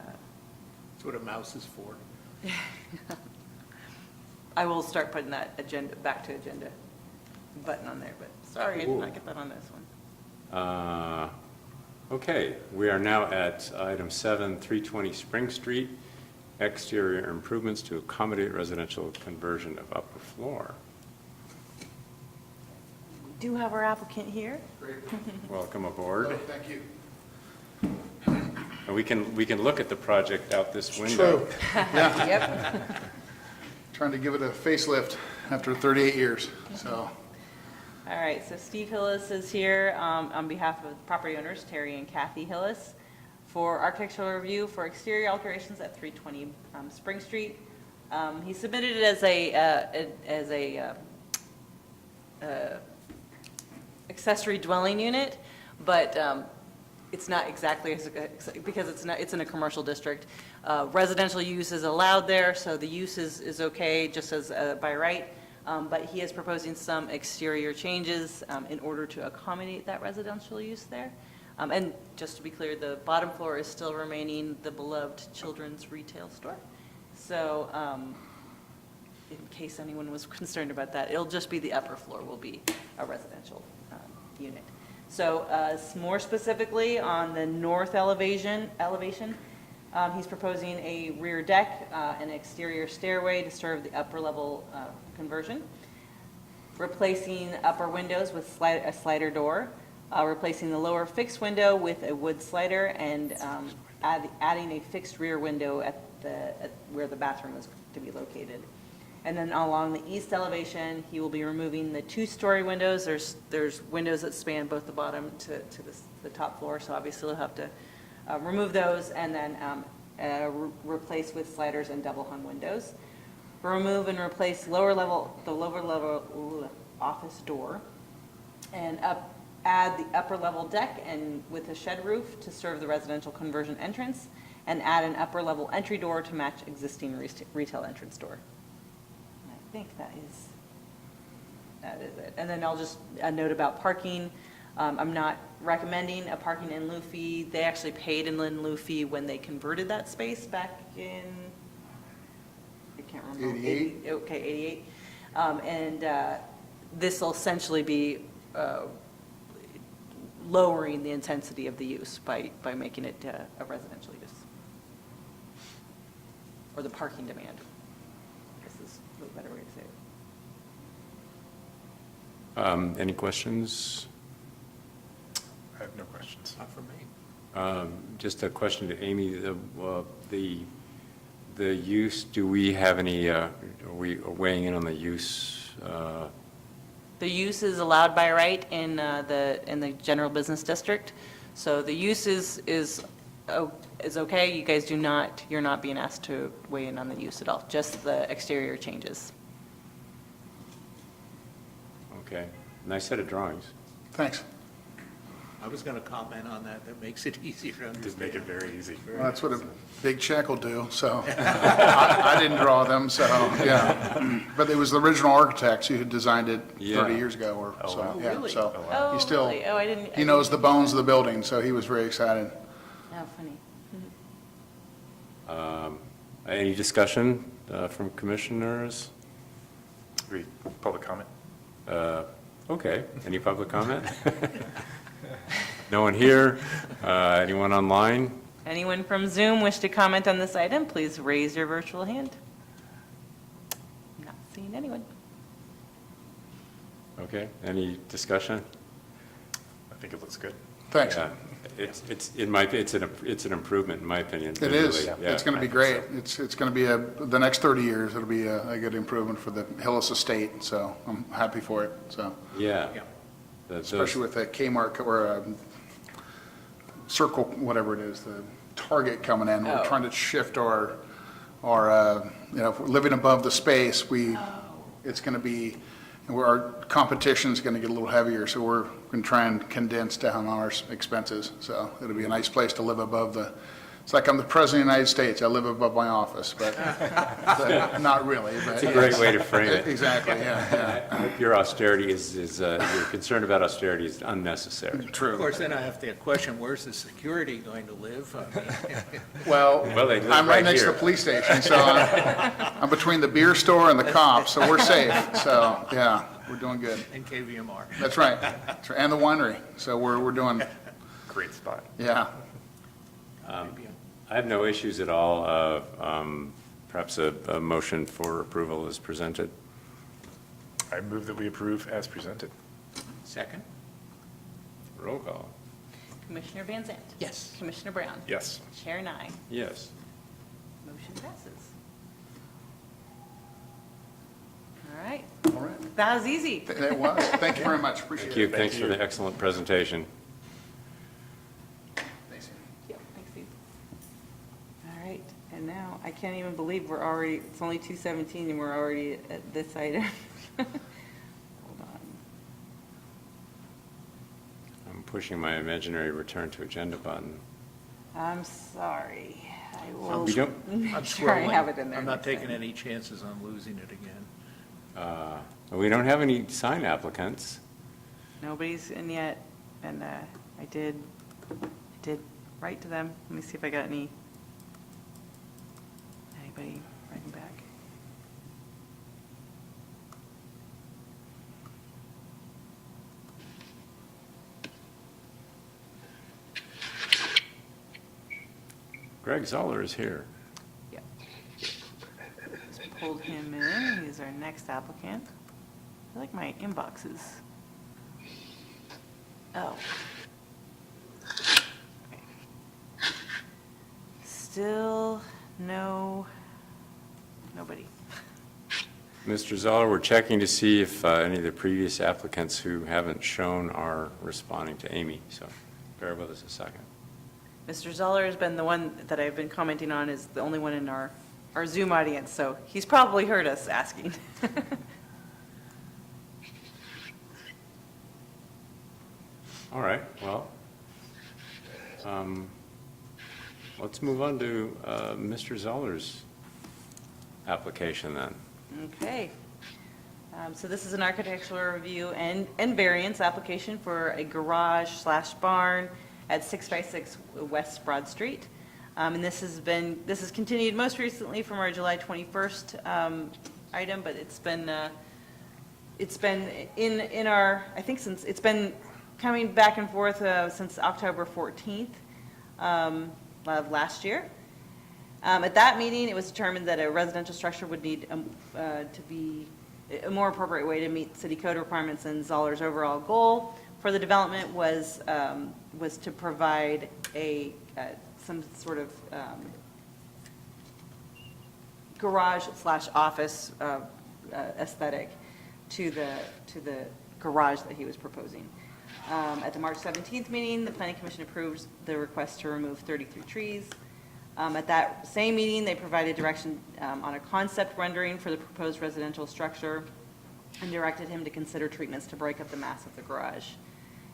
[SPEAKER 4] That's what a mouse is for.
[SPEAKER 3] I will start putting that back to agenda button on there, but sorry, I did not get that on this one.
[SPEAKER 1] Okay, we are now at item 7, 320 Spring Street, exterior improvements to accommodate residential conversion of upper floor.
[SPEAKER 3] We do have our applicant here.
[SPEAKER 1] Welcome aboard.
[SPEAKER 10] Thank you.
[SPEAKER 1] And we can look at the project out this window.
[SPEAKER 10] True. Yeah,
[SPEAKER 3] Yep.
[SPEAKER 10] trying to give it a facelift after 38 years, so.
[SPEAKER 3] All right, so Steve Hillis is here on behalf of the property owners, Terry and Kathy Hillis, for architectural review for exterior alterations at 320 Spring Street. He submitted it as a accessory dwelling unit, but it's not exactly because it's in a commercial district. Residential use is allowed there, so the use is okay, just as by right. But he is proposing some exterior changes in order to accommodate that residential use there. And just to be clear, the bottom floor is still remaining the beloved children's retail store. So in case anyone was concerned about that, it'll just be the upper floor will be a residential unit. So more specifically, on the north elevation, he's proposing a rear deck, an exterior stairway to serve the upper level conversion, replacing upper windows with a slider door, replacing the lower fixed window with a wood slider, and adding a fixed rear window at where the bathroom is to be located. And then along the east elevation, he will be removing the two-story windows. There's windows that span both the bottom to the top floor, so obviously he'll have to remove those, and then replace with sliders and double hung windows. Remove and replace the lower level office door, and add the upper level deck and with a shed roof to serve the residential conversion entrance, and add an upper level entry door to match existing retail entrance door. And I think that is it. And then I'll just, a note about parking. I'm not recommending a parking in lieu fee. They actually paid an in lieu fee when they converted that space back in, I can't remember.
[SPEAKER 10] 88?
[SPEAKER 3] Okay, 88. And this will essentially be lowering the intensity of the use by making it a residential use. Or the parking demand, I guess is a better way to say it.
[SPEAKER 1] Any questions?
[SPEAKER 2] I have no questions.
[SPEAKER 4] Not for me.
[SPEAKER 1] Just a question to Amy, the use, do we have any, are we weighing in on the use
[SPEAKER 3] The use is allowed by right in the general business district. So the use is okay. You guys you're not being asked to weigh in on the use at all, just the exterior changes.
[SPEAKER 1] Okay, nice set of drawings.
[SPEAKER 10] Thanks.
[SPEAKER 4] I was going to comment on that. That makes it easier to understand.
[SPEAKER 2] Just make it very easy.
[SPEAKER 10] Well, that's what a big check will do, so. I didn't draw them, so, yeah. But it was the original architects who had designed it 30
[SPEAKER 1] Yeah.
[SPEAKER 10] years ago or so,
[SPEAKER 4] wow.
[SPEAKER 10] yeah.
[SPEAKER 4] Really?
[SPEAKER 10] So
[SPEAKER 3] Oh,
[SPEAKER 10] he still,
[SPEAKER 3] really? Oh, I didn't.
[SPEAKER 10] he knows the bones of the building, so he was very excited.
[SPEAKER 3] Oh, funny.
[SPEAKER 1] Any discussion from commissioners?
[SPEAKER 2] Read public comment.
[SPEAKER 1] Okay, any public comment? No one here? Anyone online?
[SPEAKER 3] Anyone from Zoom wish to comment on this item, please raise your virtual hand. Not seeing anyone.
[SPEAKER 1] Okay, any discussion?
[SPEAKER 2] I think it looks good.
[SPEAKER 10] Thanks.
[SPEAKER 1] Yeah, it's an improvement in my opinion.
[SPEAKER 10] It is.
[SPEAKER 1] visually, yeah.
[SPEAKER 10] It's going to be great. It's going to be the next 30 years, it'll be a good improvement for the Hillis Estate, so I'm happy for it, so.
[SPEAKER 1] Yeah.
[SPEAKER 4] Yeah.
[SPEAKER 10] Especially with the Kmart or Circle, whatever it is, the Target coming in. We're
[SPEAKER 3] Oh.
[SPEAKER 10] trying to shift our, if we're living above the space, it's going to be, our competition's going to get a little heavier, so we're going to try and condense down our expenses. So it'll be a nice place to live above it's like I'm the President of the United States, I live above my office, but not really. But
[SPEAKER 1] It's a great way to frame it.
[SPEAKER 10] Exactly, yeah,
[SPEAKER 1] I hope your austerity your concern about austerity is unnecessary.
[SPEAKER 10] yeah. True.
[SPEAKER 4] Of course, then I have the question, where's the security going to live? I mean,
[SPEAKER 10] Well,
[SPEAKER 1] Well, they live
[SPEAKER 10] I'm right
[SPEAKER 1] right
[SPEAKER 10] next to
[SPEAKER 1] here.
[SPEAKER 10] the police station, so I'm between the beer store and the cops, so we're safe. So, yeah, we're doing good.
[SPEAKER 4] in KVMR.
[SPEAKER 10] That's right. That's right. And the winery, so we're doing,
[SPEAKER 2] Great spot.
[SPEAKER 10] yeah.
[SPEAKER 1] I have no issues at all. Perhaps a motion for approval is presented.
[SPEAKER 2] I move that we approve as presented.
[SPEAKER 4] Second?
[SPEAKER 1] Roll call.
[SPEAKER 3] Commissioner Van Zandt.
[SPEAKER 4] Yes.
[SPEAKER 3] Commissioner Brown.
[SPEAKER 2] Yes.
[SPEAKER 3] Chair Nye.
[SPEAKER 1] Yes.
[SPEAKER 3] Motion passes. All right,
[SPEAKER 10] All right.
[SPEAKER 3] that was easy.
[SPEAKER 10] It was. Thank you very much. Appreciate
[SPEAKER 1] Thank you.
[SPEAKER 10] it.
[SPEAKER 1] Thanks for the excellent presentation.
[SPEAKER 10] Thanks.
[SPEAKER 3] Yep, thanks, Steve. All right, and now, I can't even believe it's only 2:17 and we're already at this item. Hold on.
[SPEAKER 1] I'm pushing my imaginary return to agenda button.
[SPEAKER 3] I'm sorry. I will
[SPEAKER 1] We don't,
[SPEAKER 4] I'm
[SPEAKER 3] try and
[SPEAKER 4] scrolling.
[SPEAKER 3] have it in there.
[SPEAKER 4] I'm not
[SPEAKER 3] next
[SPEAKER 4] taking
[SPEAKER 3] time.
[SPEAKER 4] any chances on losing it again.
[SPEAKER 1] we don't have any sign applicants.
[SPEAKER 3] Nobody's in yet, and I did write to them. Let me see if I got anybody writing back.
[SPEAKER 1] Greg Zoller is here.
[SPEAKER 3] Yep. Just pulled him in. He's our next applicant. I feel like my inbox is. Oh. Okay. Still nobody.
[SPEAKER 1] Mr. Zoller, we're checking to see if any of the previous applicants who haven't shown are responding to Amy, so bear with us a second.
[SPEAKER 3] Mr. Zoller has been the one that I've been commenting on, is the only one in our Zoom audience, so he's probably heard us asking.
[SPEAKER 1] All right, well, let's move on to Mr. Zoller's application then.
[SPEAKER 3] Okay. So this is an architectural review and variance application for a garage/barn at 6x6 West Broad Street. And this has continued most recently from our July 21st item, but it's been in our, I think it's been coming back and forth since October 14th of last year. At that meeting, it was determined that a residential structure would need to be a more appropriate way to meet city code requirements, and Zoller's overall goal for the development was to provide some sort of garage/office aesthetic to the garage that he was proposing. At the March 17th meeting, the Planning Commission approved the request to remove 33 trees. At that same meeting, they provided direction on a concept rendering for the proposed residential structure and directed him to consider treatments to break up the mass of the garage.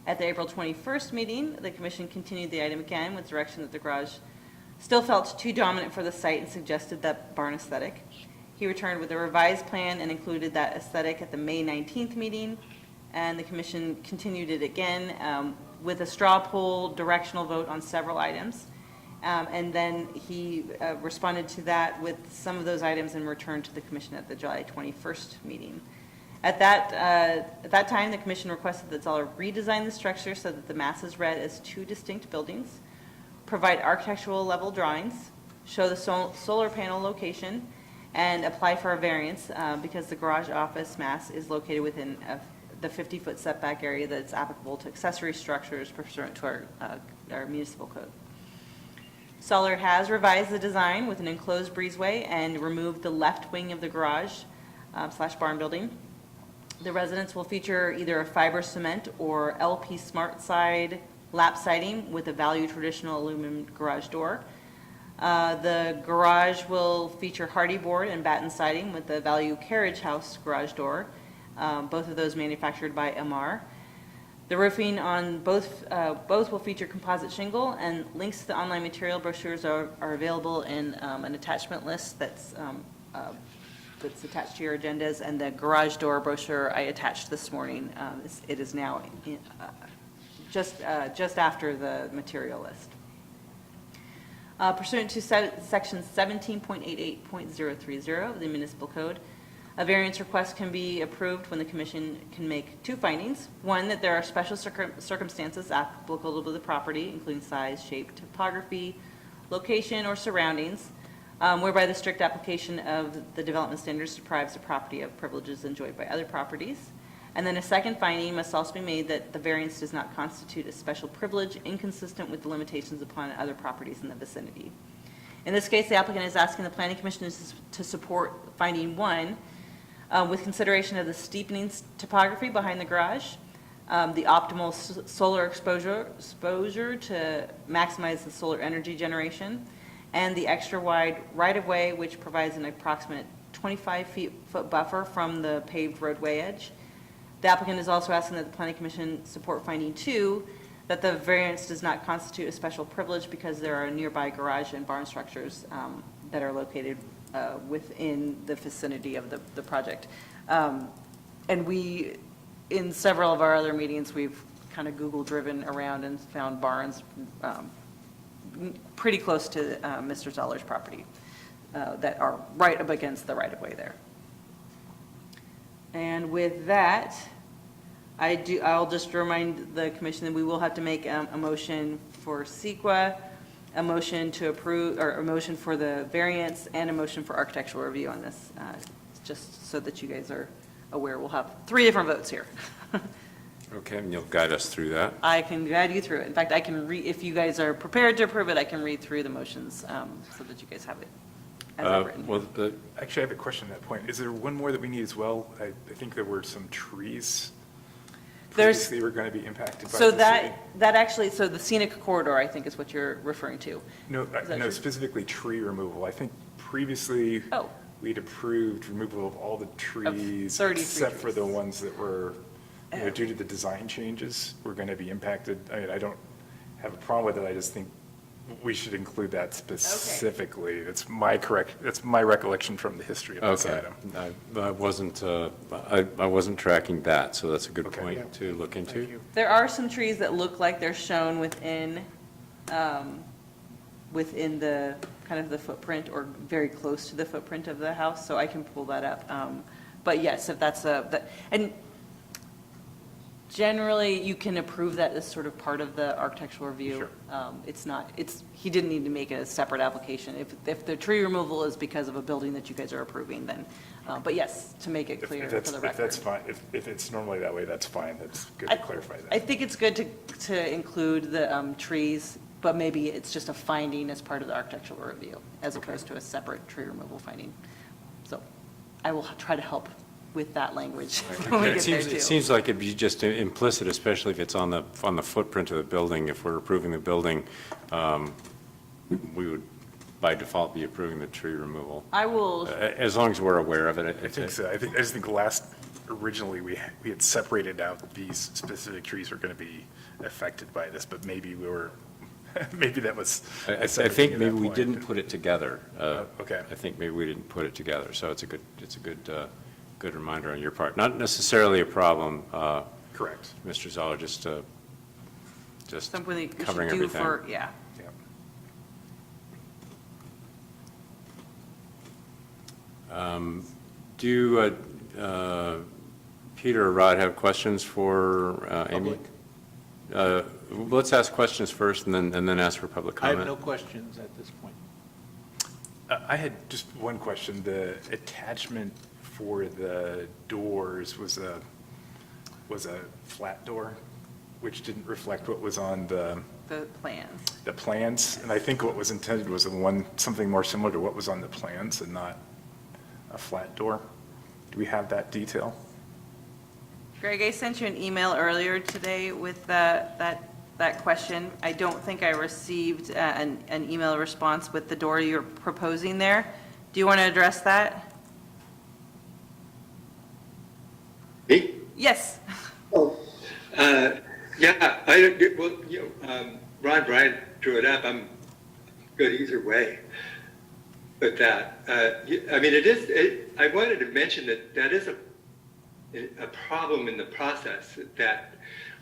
[SPEAKER 3] At the April 21st meeting, the commission continued the item again with direction that the garage still felt too dominant for the site and suggested that barn aesthetic. He returned with a revised plan and included that aesthetic at the May 19th meeting, and the commission continued it again with a straw poll directional vote on several items. And then he responded to that with some of those items and returned to the commission at the July 21st meeting. At that time, the commission requested that Zoller redesign the structure so that the mass is read as two distinct buildings, provide architectural level drawings, show the solar panel location, and apply for a variance because the garage office mass is located within the 50-foot setback area that's applicable to accessory structures pursuant to our municipal code. Zoller has revised the design with an enclosed breezeway and removed the left wing of the garage / barn building. The residence will feature either a fiber cement or LP Smart Side lap siding with a value traditional aluminum garage door. The garage will feature hardy board and batten siding with the value carriage house garage door, both of those manufactured by MR. The roofing on both will feature composite shingle, and links to the online material brochures are available in an attachment list that's attached to your agendas, and the garage door brochure I attached this morning. It is now just after the material list. Pursuant to section 17.88.030 of the municipal code, a variance request can be approved when the commission can make two findings. One, that there are special circumstances applicable to the property, including size, shape, topography, location, or surroundings, whereby the strict application of the development standards deprives the property of privileges enjoyed by other properties. And then a second finding must also be made that the variance does not constitute a special privilege inconsistent with the limitations upon other properties in the vicinity. In this case, the applicant is asking the Planning Commission to support finding one with consideration of the steepening topography behind the garage, the optimal solar exposure to maximize the solar energy generation, and the extra wide right-of-way, which provides an approximate 25-foot buffer from the paved roadway edge. The applicant is also asking that the Planning Commission support finding two, that the variance does not constitute a special privilege because there are nearby garage and barn structures that are located within the vicinity of the project. And we, in several of our other meetings, we've kind of Google-driven around and found barns pretty close to Mr. Zoller's property that are right up against the right-of-way there. And with that, I'll just remind the commission that we will have to make a motion for CEQA, a motion to approve, or a motion for the variance, and a motion for architectural review on this, just so that you guys are aware. We'll have 3 different votes here.
[SPEAKER 1] Okay, and you'll guide us through that.
[SPEAKER 3] I can guide you through it. In fact, I can if you guys are prepared to approve it, I can read through the motions so that you guys have it as I've written.
[SPEAKER 2] Actually, I have a question at that point. Is there one more that we need as well? I think there were some trees previously were going to be impacted by
[SPEAKER 3] so
[SPEAKER 2] the
[SPEAKER 3] that actually, so the scenic corridor, I think, is what you're referring to.
[SPEAKER 2] No,
[SPEAKER 3] true?
[SPEAKER 2] Specifically tree removal. I think previously we'd approved removal of all the trees
[SPEAKER 3] 33
[SPEAKER 2] except for the
[SPEAKER 3] trees.
[SPEAKER 2] ones that were, due to the design changes, were going to be impacted. I mean, I don't have a problem with it. I just think we should include that specifically. That's my recollection from the history of this item.
[SPEAKER 1] I wasn't tracking that, so that's a good point to look into.
[SPEAKER 2] Thank you.
[SPEAKER 3] There are some trees that look like they're shown within the kind of the footprint or very close to the footprint of the house, so I can pull that up. But yes, if that's and generally you can approve that as sort of part of the architectural review.
[SPEAKER 2] Sure.
[SPEAKER 3] He didn't need to make a separate application. If the tree removal is because of a building that you guys are approving, then, but yes, to make it clear for the record.
[SPEAKER 2] If that's fine, if it's normally that way, that's fine. That's good to clarify that.
[SPEAKER 3] I think it's good to include the trees, but maybe it's just a finding as part of the architectural review, as opposed to a separate tree removal finding. So I will try to help with that language when we
[SPEAKER 1] It
[SPEAKER 3] get there
[SPEAKER 1] seems,
[SPEAKER 3] too.
[SPEAKER 1] it seems like it'd be just implicit, especially if it's on the footprint of the building. If we're approving the building, we would by default be approving the tree removal,
[SPEAKER 3] I will,
[SPEAKER 1] as long as we're aware of it.
[SPEAKER 2] I think so. I just think originally we had separated out these specific trees were going to be affected by this, but maybe maybe that was.
[SPEAKER 1] I think maybe we didn't put it together.
[SPEAKER 2] Okay.
[SPEAKER 1] I think maybe we didn't put it together, so it's a good reminder on your part. Not necessarily a problem,
[SPEAKER 2] Correct.
[SPEAKER 1] Mr. Zoller, just
[SPEAKER 3] something that we
[SPEAKER 1] covering
[SPEAKER 3] should do
[SPEAKER 1] everything.
[SPEAKER 3] for, yeah.
[SPEAKER 1] Do Peter or Rod have questions for Amy? Let's ask questions first and then ask for public
[SPEAKER 4] I
[SPEAKER 1] comment.
[SPEAKER 4] have no questions at this point.
[SPEAKER 2] I had just one question. The attachment for the doors was a flat door, which didn't reflect what was on
[SPEAKER 3] The plans.
[SPEAKER 2] the plans. And I think what was intended was something more similar to what was on the plans and not a flat door. Do we have that detail?
[SPEAKER 3] Greg, I sent you an email earlier today with that question. I don't think I received an email response with the door you're proposing there. Do you want to address that?
[SPEAKER 11] Me?
[SPEAKER 3] Yes.
[SPEAKER 11] Oh, yeah, well, Ron Bryant drew it up. I'm good either way. But that, I mean, I wanted to mention that is a problem in the process, that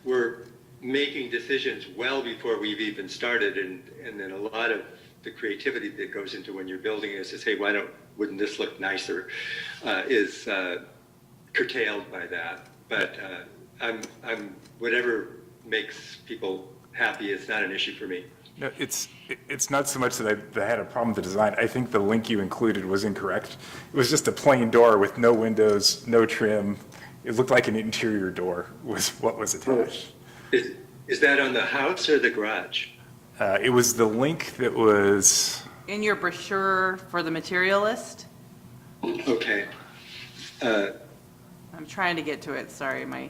[SPEAKER 11] we're making decisions well before we've even started, and then a lot of the creativity that goes into when you're building is to say, wouldn't this look nicer, is curtailed by that. But I'm whatever makes people happy is not an issue for me.
[SPEAKER 2] No, it's not so much that I had a problem with the design. I think the link you included was incorrect. It was just a plain door with no windows, no trim. It looked like an interior door was what was attached.
[SPEAKER 11] Is that on the house or the garage?
[SPEAKER 2] It was the link that was,
[SPEAKER 3] In your brochure for the material list?
[SPEAKER 11] Okay.
[SPEAKER 3] I'm trying to get to it, sorry, my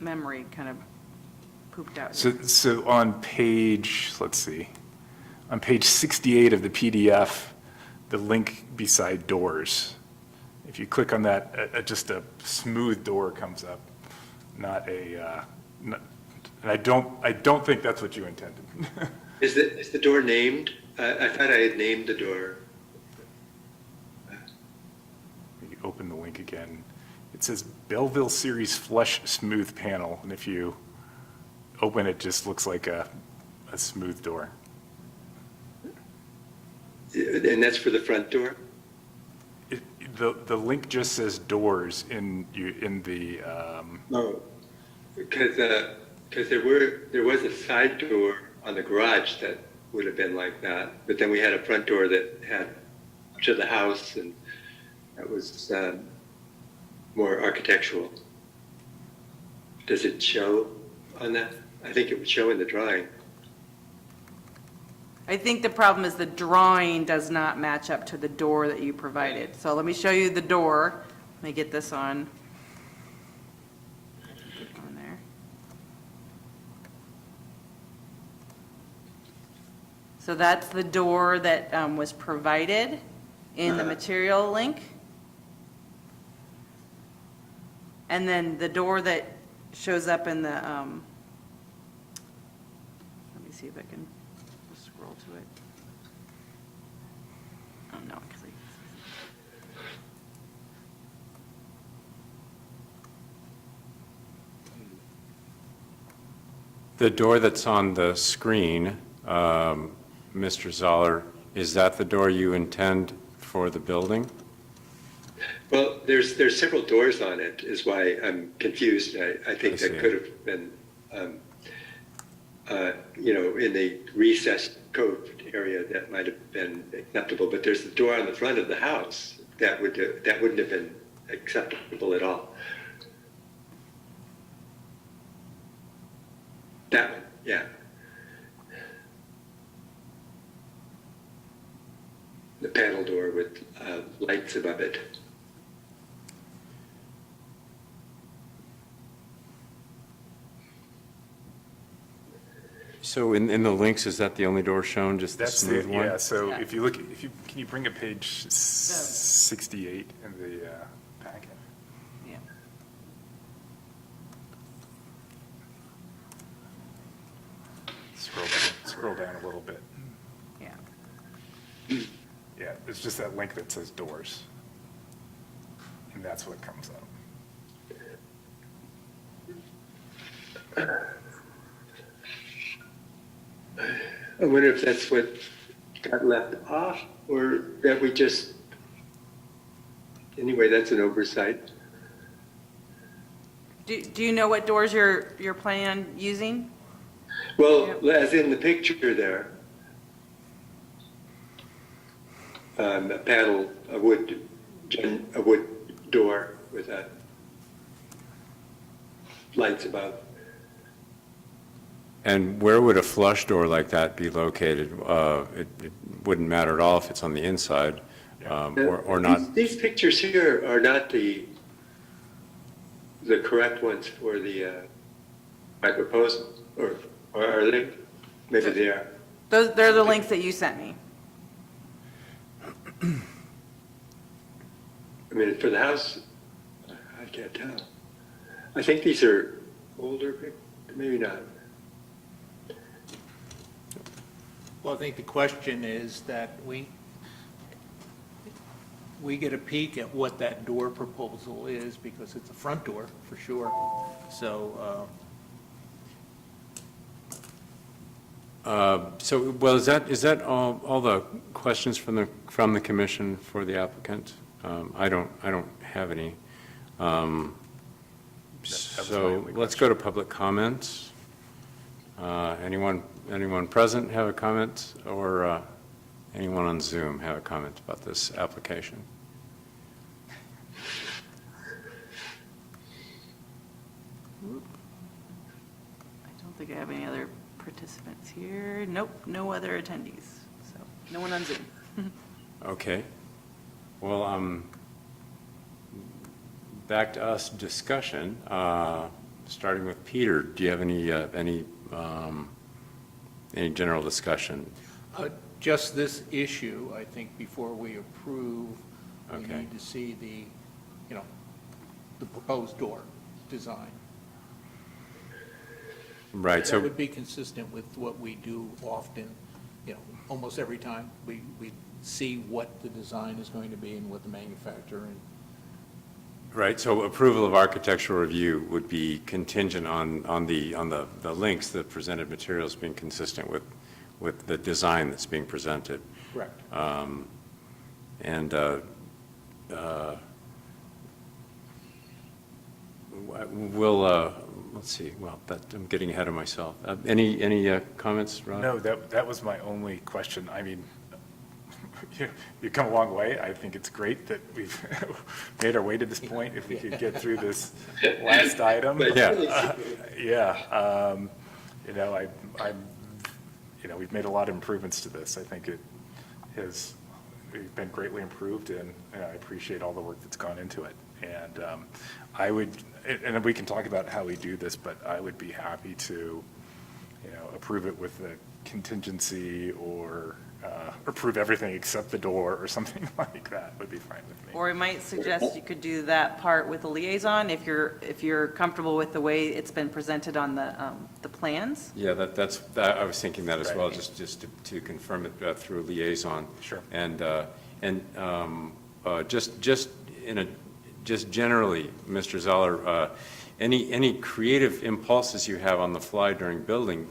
[SPEAKER 3] memory kind of pooped out.
[SPEAKER 2] so on page, let's see, on page 68 of the PDF, the link beside doors. If you click on that, just a smooth door comes up, not a, and I don't think that's what you intended.
[SPEAKER 11] Is the door named? I thought I had named the door.
[SPEAKER 2] You open the link again. It says Belleville Series Flush Smooth Panel, and if you open it, just looks like a smooth door.
[SPEAKER 11] And that's for the front door?
[SPEAKER 2] The link just says doors in the,
[SPEAKER 11] No, because there was a side door on the garage that would have been like that, but then we had a front door that had to the house, and that was more architectural. Does it show on that? I think it would show in the drawing.
[SPEAKER 3] I think the problem is the drawing does not match up to the door that you provided. So let me show you the door. Let me get this on. On there. So that's the door that was provided in the material link. And then the door that shows up in the, let me see if I can just scroll to it. Oh, no, because
[SPEAKER 1] The door that's on the screen, Mr. Zoller, is that the door you intend for the building?
[SPEAKER 11] Well, there's several doors on it, is why I'm confused. I think
[SPEAKER 1] I see.
[SPEAKER 11] that could have been, in the recessed cove area, that might have been acceptable. But there's the door on the front of the house that wouldn't have been acceptable at all. That one, yeah. The panel door with lights above it.
[SPEAKER 1] So in the links, is that the only door shown, just the
[SPEAKER 2] That's the,
[SPEAKER 1] smooth one?
[SPEAKER 2] yeah, so
[SPEAKER 3] Yeah.
[SPEAKER 2] if you look, can you bring up page 68 in the packet?
[SPEAKER 3] Yeah.
[SPEAKER 2] Scroll down a little bit.
[SPEAKER 3] Yeah.
[SPEAKER 2] Yeah, it's just that link that says doors. And that's what comes up.
[SPEAKER 11] I wonder if that's what got left off, or that we just, anyway, that's an oversight.
[SPEAKER 3] Do you know what doors you're planning on using?
[SPEAKER 11] Well, as in the picture there, a panel, a wood door with lights above.
[SPEAKER 1] And where would a flush door like that be located? It wouldn't matter at all if it's on the inside or not.
[SPEAKER 11] These pictures here are not the correct ones for my proposal, or are they? Maybe they are.
[SPEAKER 3] They're the links that you sent me.
[SPEAKER 11] I mean, for the house, I can't tell. I think these are older, maybe not.
[SPEAKER 4] Well, I think the question is that we get a peek at what that door proposal is, because it's a front door, for sure. So,
[SPEAKER 1] Well, is that all the questions from the commission for the applicant? I don't have any.
[SPEAKER 2] was my
[SPEAKER 1] So
[SPEAKER 2] only
[SPEAKER 1] let's go to public comments. Anyone present have a comment, or anyone on Zoom have a comment about this application?
[SPEAKER 3] I don't think I have any other participants here. Nope, no other attendees. So no one on Zoom.
[SPEAKER 1] Okay. Well, back to us discussion, starting with Peter. Do you have any general discussion?
[SPEAKER 4] just this issue, I think, before we approve, we
[SPEAKER 1] Okay.
[SPEAKER 4] need to see the, you know, the proposed door design.
[SPEAKER 1] Right,
[SPEAKER 4] That
[SPEAKER 1] so,
[SPEAKER 4] would be consistent with what we do often, you know, almost every time. We see what the design is going to be and what the manufacturer, and
[SPEAKER 1] right, so approval of architectural review would be contingent on the links, the presented materials being consistent with the design that's being presented.
[SPEAKER 4] correct.
[SPEAKER 1] And we'll, let's see, well, I'm getting ahead of myself. Any comments, Ron?
[SPEAKER 2] No, that was my only question. I mean, you've come a long way. I think it's great that we've made our way to this point. If we could get through this last item.
[SPEAKER 1] Yeah.
[SPEAKER 2] Yeah. You know, we've made a lot of improvements to this. I think it's been greatly improved, and I appreciate all the work that's gone into it. And and we can talk about how we do this, but I would be happy to, approve it with a contingency, or approve everything except the door, or something like that would be fine with me.
[SPEAKER 3] Or we might suggest you could do that part with the liaison if you're comfortable with the way it's been presented on the plans.
[SPEAKER 1] Yeah, that's I was thinking that as well,
[SPEAKER 2] Right.
[SPEAKER 1] just to confirm it through liaison.
[SPEAKER 2] Sure.
[SPEAKER 1] And just generally, Mr. Zeller, any creative impulses you have on the fly during building,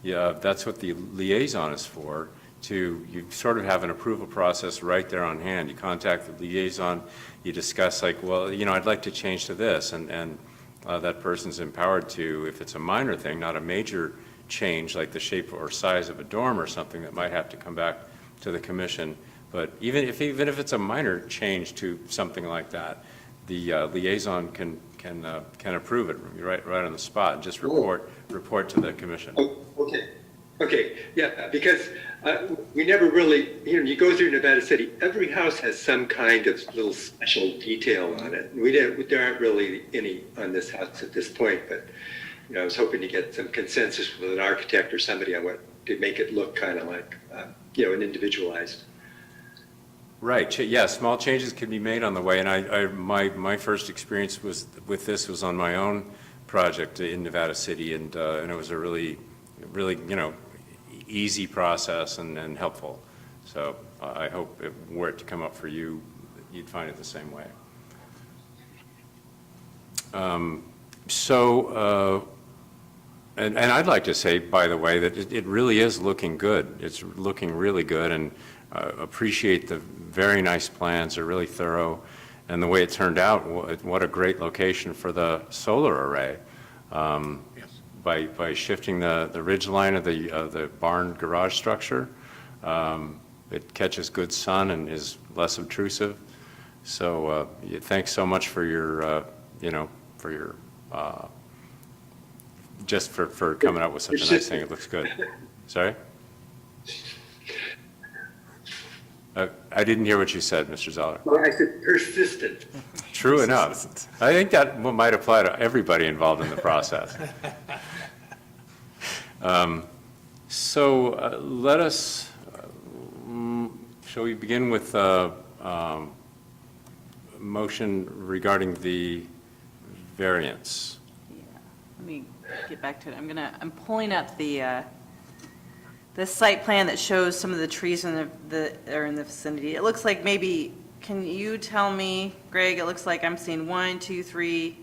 [SPEAKER 1] that's what the liaison is for. You sort of have an approval process right there on hand. You contact the liaison, you discuss like, well, I'd like to change to this, and that person's empowered to, if it's a minor thing, not a major change like the shape or size of a dorm or something that might have to come back to the commission. But even if it's a minor change to something like that, the liaison can approve it right on the spot and just report to the commission.
[SPEAKER 11] Oh, okay, yeah, because we never really, you go through Nevada City, every house has some kind of little special detail on it. There aren't really any on this house at this point, but I was hoping to get some consensus with an architect or somebody on what to make it look kind of like, an individualized.
[SPEAKER 1] Right, yeah, small changes can be made on the way, and my first experience with this was on my own project in Nevada City, and it was a really, easy process and helpful. So I hope were it to come up for you, you'd find it the same way. And I'd like to say, by the way, that it really is looking good. It's looking really good, and appreciate the very nice plans. They're really thorough, and the way it turned out, what a great location for the solar array.
[SPEAKER 10] Yes.
[SPEAKER 1] By shifting the ridge line of the barn garage structure, it catches good sun and is less obtrusive. So thanks so much for your, just for coming up with such a nice thing. It looks good. Sorry? I didn't hear what you said, Mr. Zoller.
[SPEAKER 11] Well, I said persistent.
[SPEAKER 1] True enough. I think that might apply to everybody involved in the process. So let us, shall we begin with a motion regarding the variance?
[SPEAKER 3] Yeah, let me get back to it. I'm pulling up the site plan that shows some of the trees in are in the vicinity. It looks like maybe, can you tell me, Greg, it looks like I'm seeing 1, 2, 3,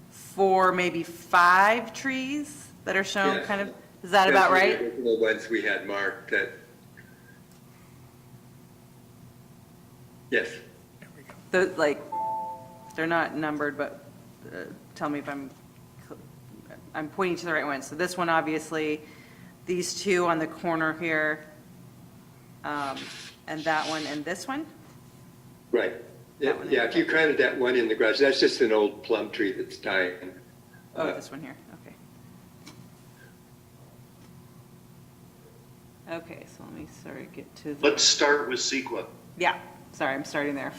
[SPEAKER 3] 4, maybe 5 trees that are shown
[SPEAKER 11] Yes.
[SPEAKER 3] kind of, is that about right?
[SPEAKER 11] The original ones we had marked that. Yes.
[SPEAKER 3] They're not numbered, but tell me if I'm pointing to the right one. So this one, obviously, these two on the corner here, and that one and this one?
[SPEAKER 11] Right.
[SPEAKER 3] That one
[SPEAKER 11] Yeah,
[SPEAKER 3] is-
[SPEAKER 11] if you counted that one in the garage, that's just an old plum tree that's dying.
[SPEAKER 3] Oh, this one here, okay. Okay, so let me, get to the.
[SPEAKER 12] Let's start with Sequa.
[SPEAKER 3] Yeah, sorry, I'm starting there.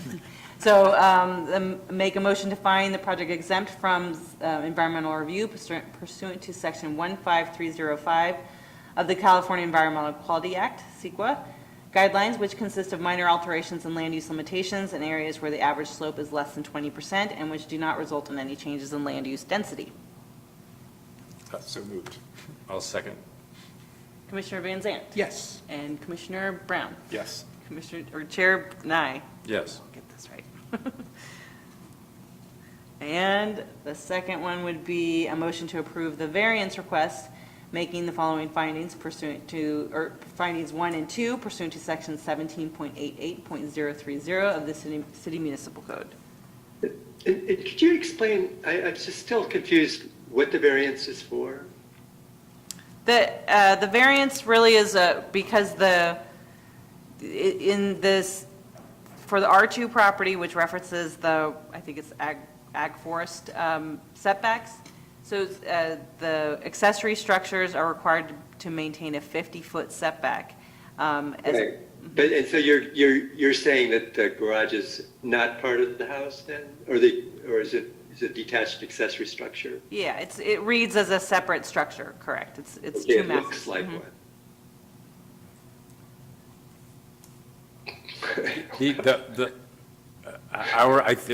[SPEAKER 3] So make a motion to find the project exempt from environmental review pursuant to section 15305 of the California Environmental Quality Act, CEQA, guidelines which consist of minor alterations and land use limitations in areas where the average slope is less than 20% and which do not result in any changes in land use density.
[SPEAKER 2] So moved.
[SPEAKER 1] I'll second.
[SPEAKER 3] Commissioner Van Zandt.
[SPEAKER 4] Yes.
[SPEAKER 3] And Commissioner Brown.
[SPEAKER 2] Yes.
[SPEAKER 3] Chair Nye.
[SPEAKER 1] Yes.
[SPEAKER 3] Get this right. And the second one would be a motion to approve the variance request, making the following findings pursuant to, or findings 1 and 2 pursuant to section 17.88.030 of the city municipal code.
[SPEAKER 11] And could you explain, I'm just still confused what the variance is for?
[SPEAKER 3] The variance really is because in this, for the R2 property, which references I think it's ag forest setbacks, so the accessory structures are required to maintain a 50-foot setback.
[SPEAKER 11] Right. But, and so you're saying that the garage is not part of the house then? Or is it detached accessory structure?
[SPEAKER 3] Yeah, it reads as a separate structure, correct. It's
[SPEAKER 11] Okay,
[SPEAKER 3] two
[SPEAKER 11] it
[SPEAKER 3] masses.
[SPEAKER 11] looks like
[SPEAKER 3] Mhm.
[SPEAKER 11] one.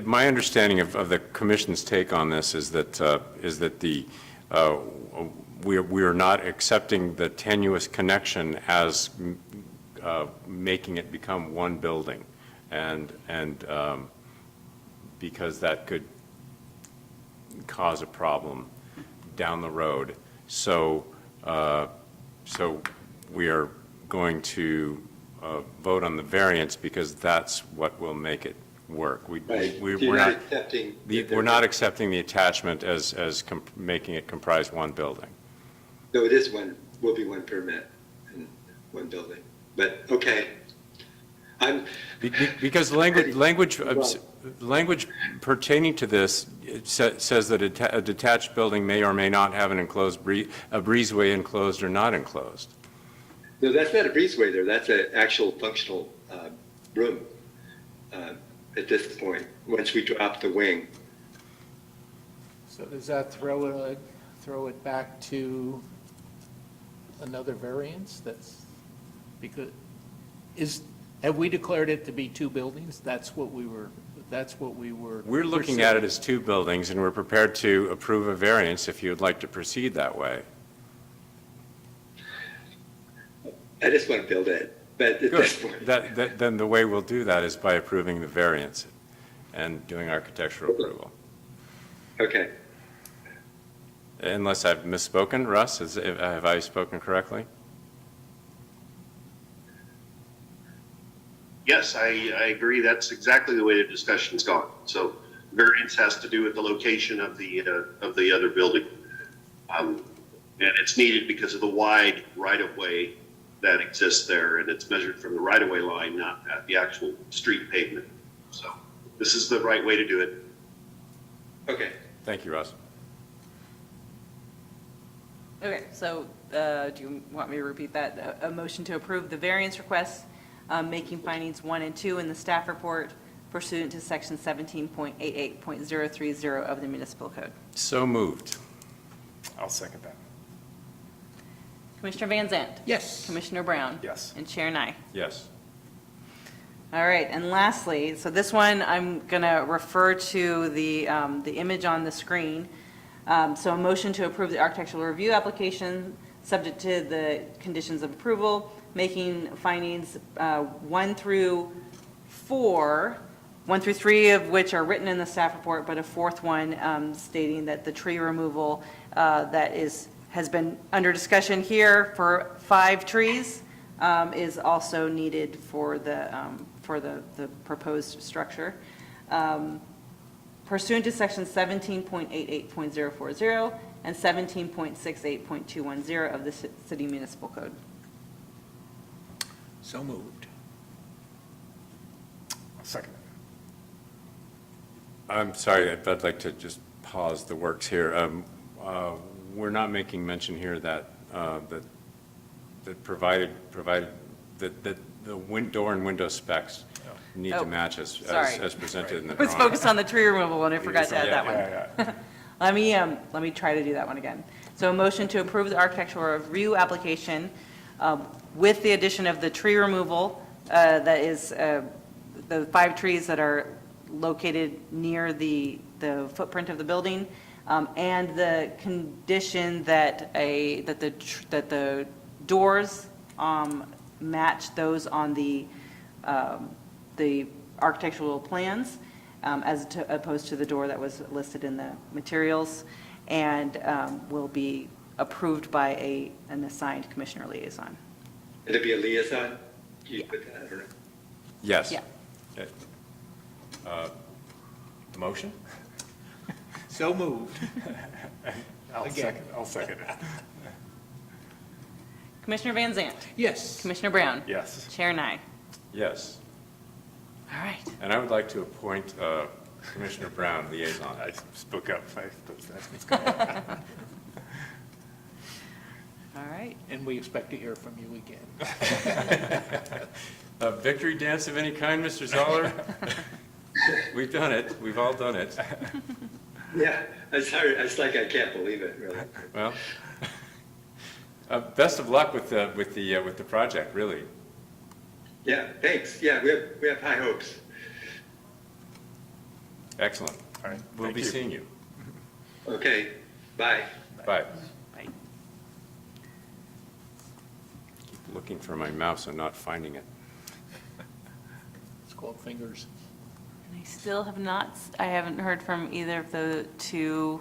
[SPEAKER 1] My understanding of the commission's take on this is that we are not accepting the tenuous connection as making it become one building, and because that could cause a problem down the road. So we are going to vote on the variance because that's what will make it work.
[SPEAKER 11] Right.
[SPEAKER 1] We're
[SPEAKER 11] You're
[SPEAKER 1] not
[SPEAKER 11] accepting.
[SPEAKER 1] we're not accepting the attachment as making it comprise one building.
[SPEAKER 11] No, it is will be one permit and one building, but, okay.
[SPEAKER 1] Because language pertaining to this says that a detached building may or may not have an enclosed a breezeway enclosed or not enclosed.
[SPEAKER 11] No, that's not a breezeway there, that's an actual functional room at this point, once we drop the wing.
[SPEAKER 4] So does that throw throw it back to another variance? That's, because, have we declared it to be two buildings? That's what we were
[SPEAKER 1] We're looking at it as two buildings, and we're prepared to approve a variance if you would like to proceed that way.
[SPEAKER 11] I just want to build it, but at this point.
[SPEAKER 1] Then the way we'll do that is by approving the variance and doing architectural approval.
[SPEAKER 11] Okay.
[SPEAKER 1] Unless I've misspoken, Russ, have I spoken correctly?
[SPEAKER 12] Yes, I agree. That's exactly the way the discussion's gone. So variance has to do with the location of the other building. And it's needed because of the wide right-of-way that exists there, and it's measured from the right-of-way line, not at the actual street pavement. So this is the right way to do it.
[SPEAKER 11] Okay.
[SPEAKER 1] Thank you, Russ.
[SPEAKER 3] Okay, so do you want me to repeat that? A motion to approve the variance request, making findings 1 and 2 in the staff report pursuant to section 17.88.030 of the municipal code.
[SPEAKER 1] So moved.
[SPEAKER 2] I'll second that.
[SPEAKER 3] Commissioner Van Zandt?
[SPEAKER 4] Yes.
[SPEAKER 3] Commissioner Brown?
[SPEAKER 2] Yes.
[SPEAKER 3] And Chair Nye?
[SPEAKER 1] Yes.
[SPEAKER 3] All right, and lastly, so this one, I'm going to refer to the image on the screen. So a motion to approve the architectural review application, subject to the conditions of approval, making findings 1 through 4, 1 through 3 of which are written in the staff report, but a fourth one stating that the tree removal that has been under discussion here for 5 trees is also needed for the proposed structure. Pursuant to section 17.88.040 and 17.68.210 of the city municipal code.
[SPEAKER 4] So moved.
[SPEAKER 2] I'll second it.
[SPEAKER 1] I'm sorry, I'd like to just pause the works here. We're not making mention here that provided that the door and window specs need to match as presented in the
[SPEAKER 3] Let's
[SPEAKER 1] drawing.
[SPEAKER 3] focus on the tree removal one. I forgot to add that one.
[SPEAKER 2] Yeah.
[SPEAKER 3] Let me try to do that one again. So a motion to approve the architectural review application with the addition of the tree removal, that is the 5 trees that are located near the footprint of the building, and the condition that the doors match those on the architectural plans, opposed to the door that was listed in the materials, and will be approved by an assigned commissioner liaison.
[SPEAKER 11] It'll be a liaison? You put that, or?
[SPEAKER 1] Yes.
[SPEAKER 3] Yeah.
[SPEAKER 1] Okay. Motion?
[SPEAKER 4] So moved.
[SPEAKER 2] I'll second it.
[SPEAKER 3] Commissioner Van Zandt?
[SPEAKER 4] Yes.
[SPEAKER 3] Commissioner Brown?
[SPEAKER 2] Yes.
[SPEAKER 3] Chair Nye?
[SPEAKER 1] Yes.
[SPEAKER 3] All right.
[SPEAKER 1] And I would like to appoint Commissioner Brown liaison.
[SPEAKER 2] I spoke up. That's going to happen.
[SPEAKER 3] All right.
[SPEAKER 4] And we expect to hear from you again.
[SPEAKER 1] A victory dance of any kind, Mr. Zoller? We've done it. We've all done it.
[SPEAKER 11] Yeah, it's like I can't believe it, really.
[SPEAKER 1] Well, best of luck with the project, really.
[SPEAKER 11] Yeah, thanks. Yeah, we have high hopes.
[SPEAKER 1] Excellent.
[SPEAKER 2] All right.
[SPEAKER 1] We'll
[SPEAKER 2] Thank
[SPEAKER 1] be
[SPEAKER 2] you.
[SPEAKER 1] seeing you.
[SPEAKER 11] Okay, bye.
[SPEAKER 1] Bye.
[SPEAKER 3] Bye.
[SPEAKER 1] Keep looking for my mouse and not finding it.
[SPEAKER 4] It's called fingers.
[SPEAKER 3] And I haven't heard from either of the 2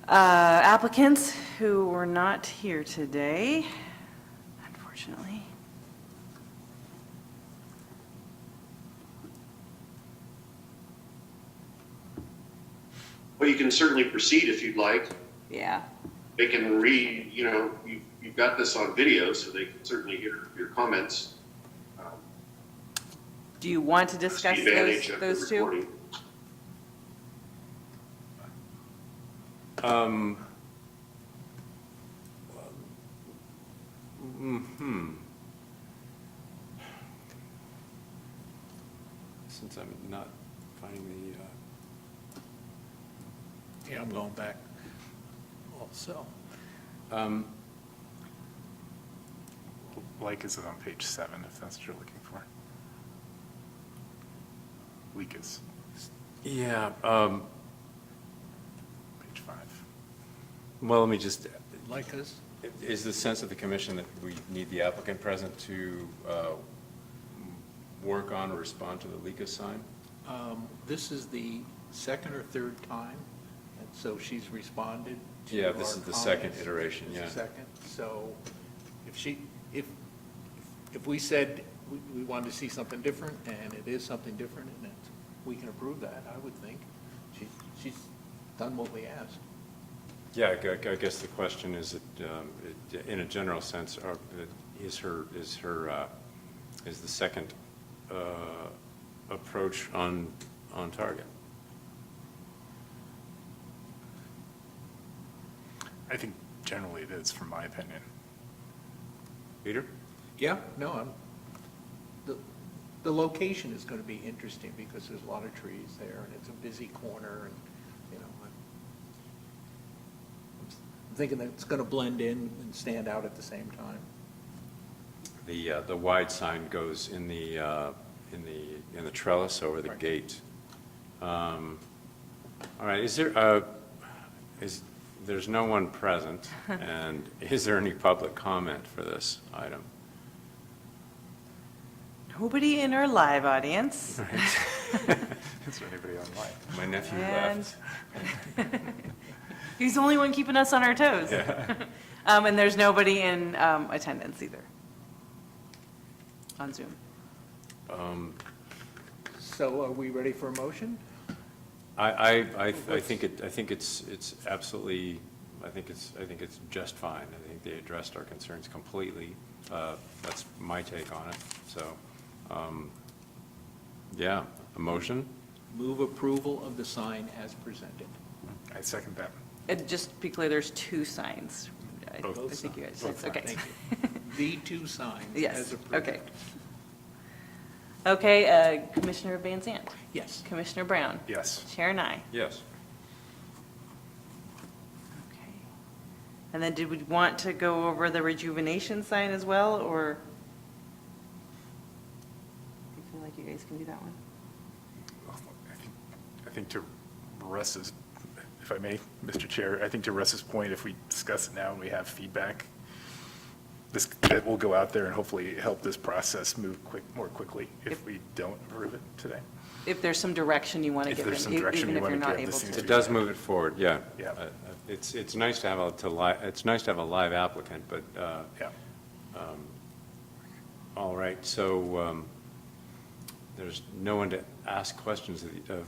[SPEAKER 3] applicants who were not here today, unfortunately.
[SPEAKER 12] Well, you can certainly proceed if you'd like.
[SPEAKER 3] Yeah.
[SPEAKER 12] They can read, you've got this on video, so they can certainly hear your comments.
[SPEAKER 3] Do you want to
[SPEAKER 12] That's
[SPEAKER 3] discuss
[SPEAKER 12] the advantage of the
[SPEAKER 3] those 2?
[SPEAKER 12] recording.
[SPEAKER 1] Since I'm not finding
[SPEAKER 4] Yeah, I'm going back also.
[SPEAKER 2] Like is on page 7, if that's what you're looking for. Leak is
[SPEAKER 1] Yeah,
[SPEAKER 2] page 5.
[SPEAKER 1] well, let me just,
[SPEAKER 4] Like us?
[SPEAKER 1] is the sense of the commission that we need the applicant present to work on or respond to the LICA sign?
[SPEAKER 4] This is the second or third time, and so she's responded to
[SPEAKER 1] Yeah,
[SPEAKER 4] our
[SPEAKER 1] this is the
[SPEAKER 4] comments.
[SPEAKER 1] second iteration,
[SPEAKER 4] This is
[SPEAKER 1] yeah.
[SPEAKER 4] the second, so if we said we wanted to see something different, and it is something different, and we can approve that, I would think. She's done what we asked.
[SPEAKER 1] Yeah, I guess the question is, in a general sense, is the second approach on target?
[SPEAKER 2] I think generally it is, from my opinion.
[SPEAKER 1] Peter?
[SPEAKER 4] Yeah, no, the location is going to be interesting because there's a lot of trees there and it's a busy corner and, you know, I'm thinking that it's going to blend in and stand out at the same time.
[SPEAKER 1] The wide sign goes in the trellis over the
[SPEAKER 4] Right.
[SPEAKER 1] gate. All right, there's no one present, and is there any public comment for this item?
[SPEAKER 3] Nobody in our live audience.
[SPEAKER 2] Is there anybody online?
[SPEAKER 1] My nephew
[SPEAKER 3] And
[SPEAKER 1] left.
[SPEAKER 3] he's the only one keeping us on our toes.
[SPEAKER 1] Yeah.
[SPEAKER 3] And there's nobody in attendance either on Zoom.
[SPEAKER 4] So are we ready for a motion?
[SPEAKER 1] I think it's absolutely, I think it's just fine. I think they addressed our concerns completely. That's my take on it. So, yeah, a motion?
[SPEAKER 4] Move approval of the sign as presented.
[SPEAKER 2] I second that.
[SPEAKER 3] And just to be clear, there's two signs. I
[SPEAKER 2] Both
[SPEAKER 3] think you guys,
[SPEAKER 4] Both
[SPEAKER 3] okay.
[SPEAKER 4] signs. Thank you. The two signs
[SPEAKER 3] Yes,
[SPEAKER 4] as approved.
[SPEAKER 3] okay. Okay, Commissioner Van Zant,
[SPEAKER 4] Yes.
[SPEAKER 3] Commissioner Brown,
[SPEAKER 2] Yes.
[SPEAKER 3] Chair Nye.
[SPEAKER 1] Yes.
[SPEAKER 3] Okay. And then did we want to go over the rejuvenation sign as well, or? I feel like you guys can do that one.
[SPEAKER 2] I think to Russ's, if I may, Mr. Chair, I think to Russ's point, if we discuss it now and we have feedback, that will go out there and hopefully help this process move more quickly if we don't approve it today.
[SPEAKER 3] If there's some direction you want to
[SPEAKER 2] If
[SPEAKER 3] give
[SPEAKER 2] there's
[SPEAKER 3] them,
[SPEAKER 2] some direction
[SPEAKER 3] even
[SPEAKER 2] you
[SPEAKER 3] if
[SPEAKER 2] wanna
[SPEAKER 3] you're not
[SPEAKER 2] give,
[SPEAKER 3] able
[SPEAKER 2] this seems
[SPEAKER 3] to.
[SPEAKER 1] It does move it forward, yeah.
[SPEAKER 2] Yeah.
[SPEAKER 1] It's nice to have it's nice to have a live applicant, but,
[SPEAKER 2] Yeah.
[SPEAKER 1] all right, so there's no one to ask questions of,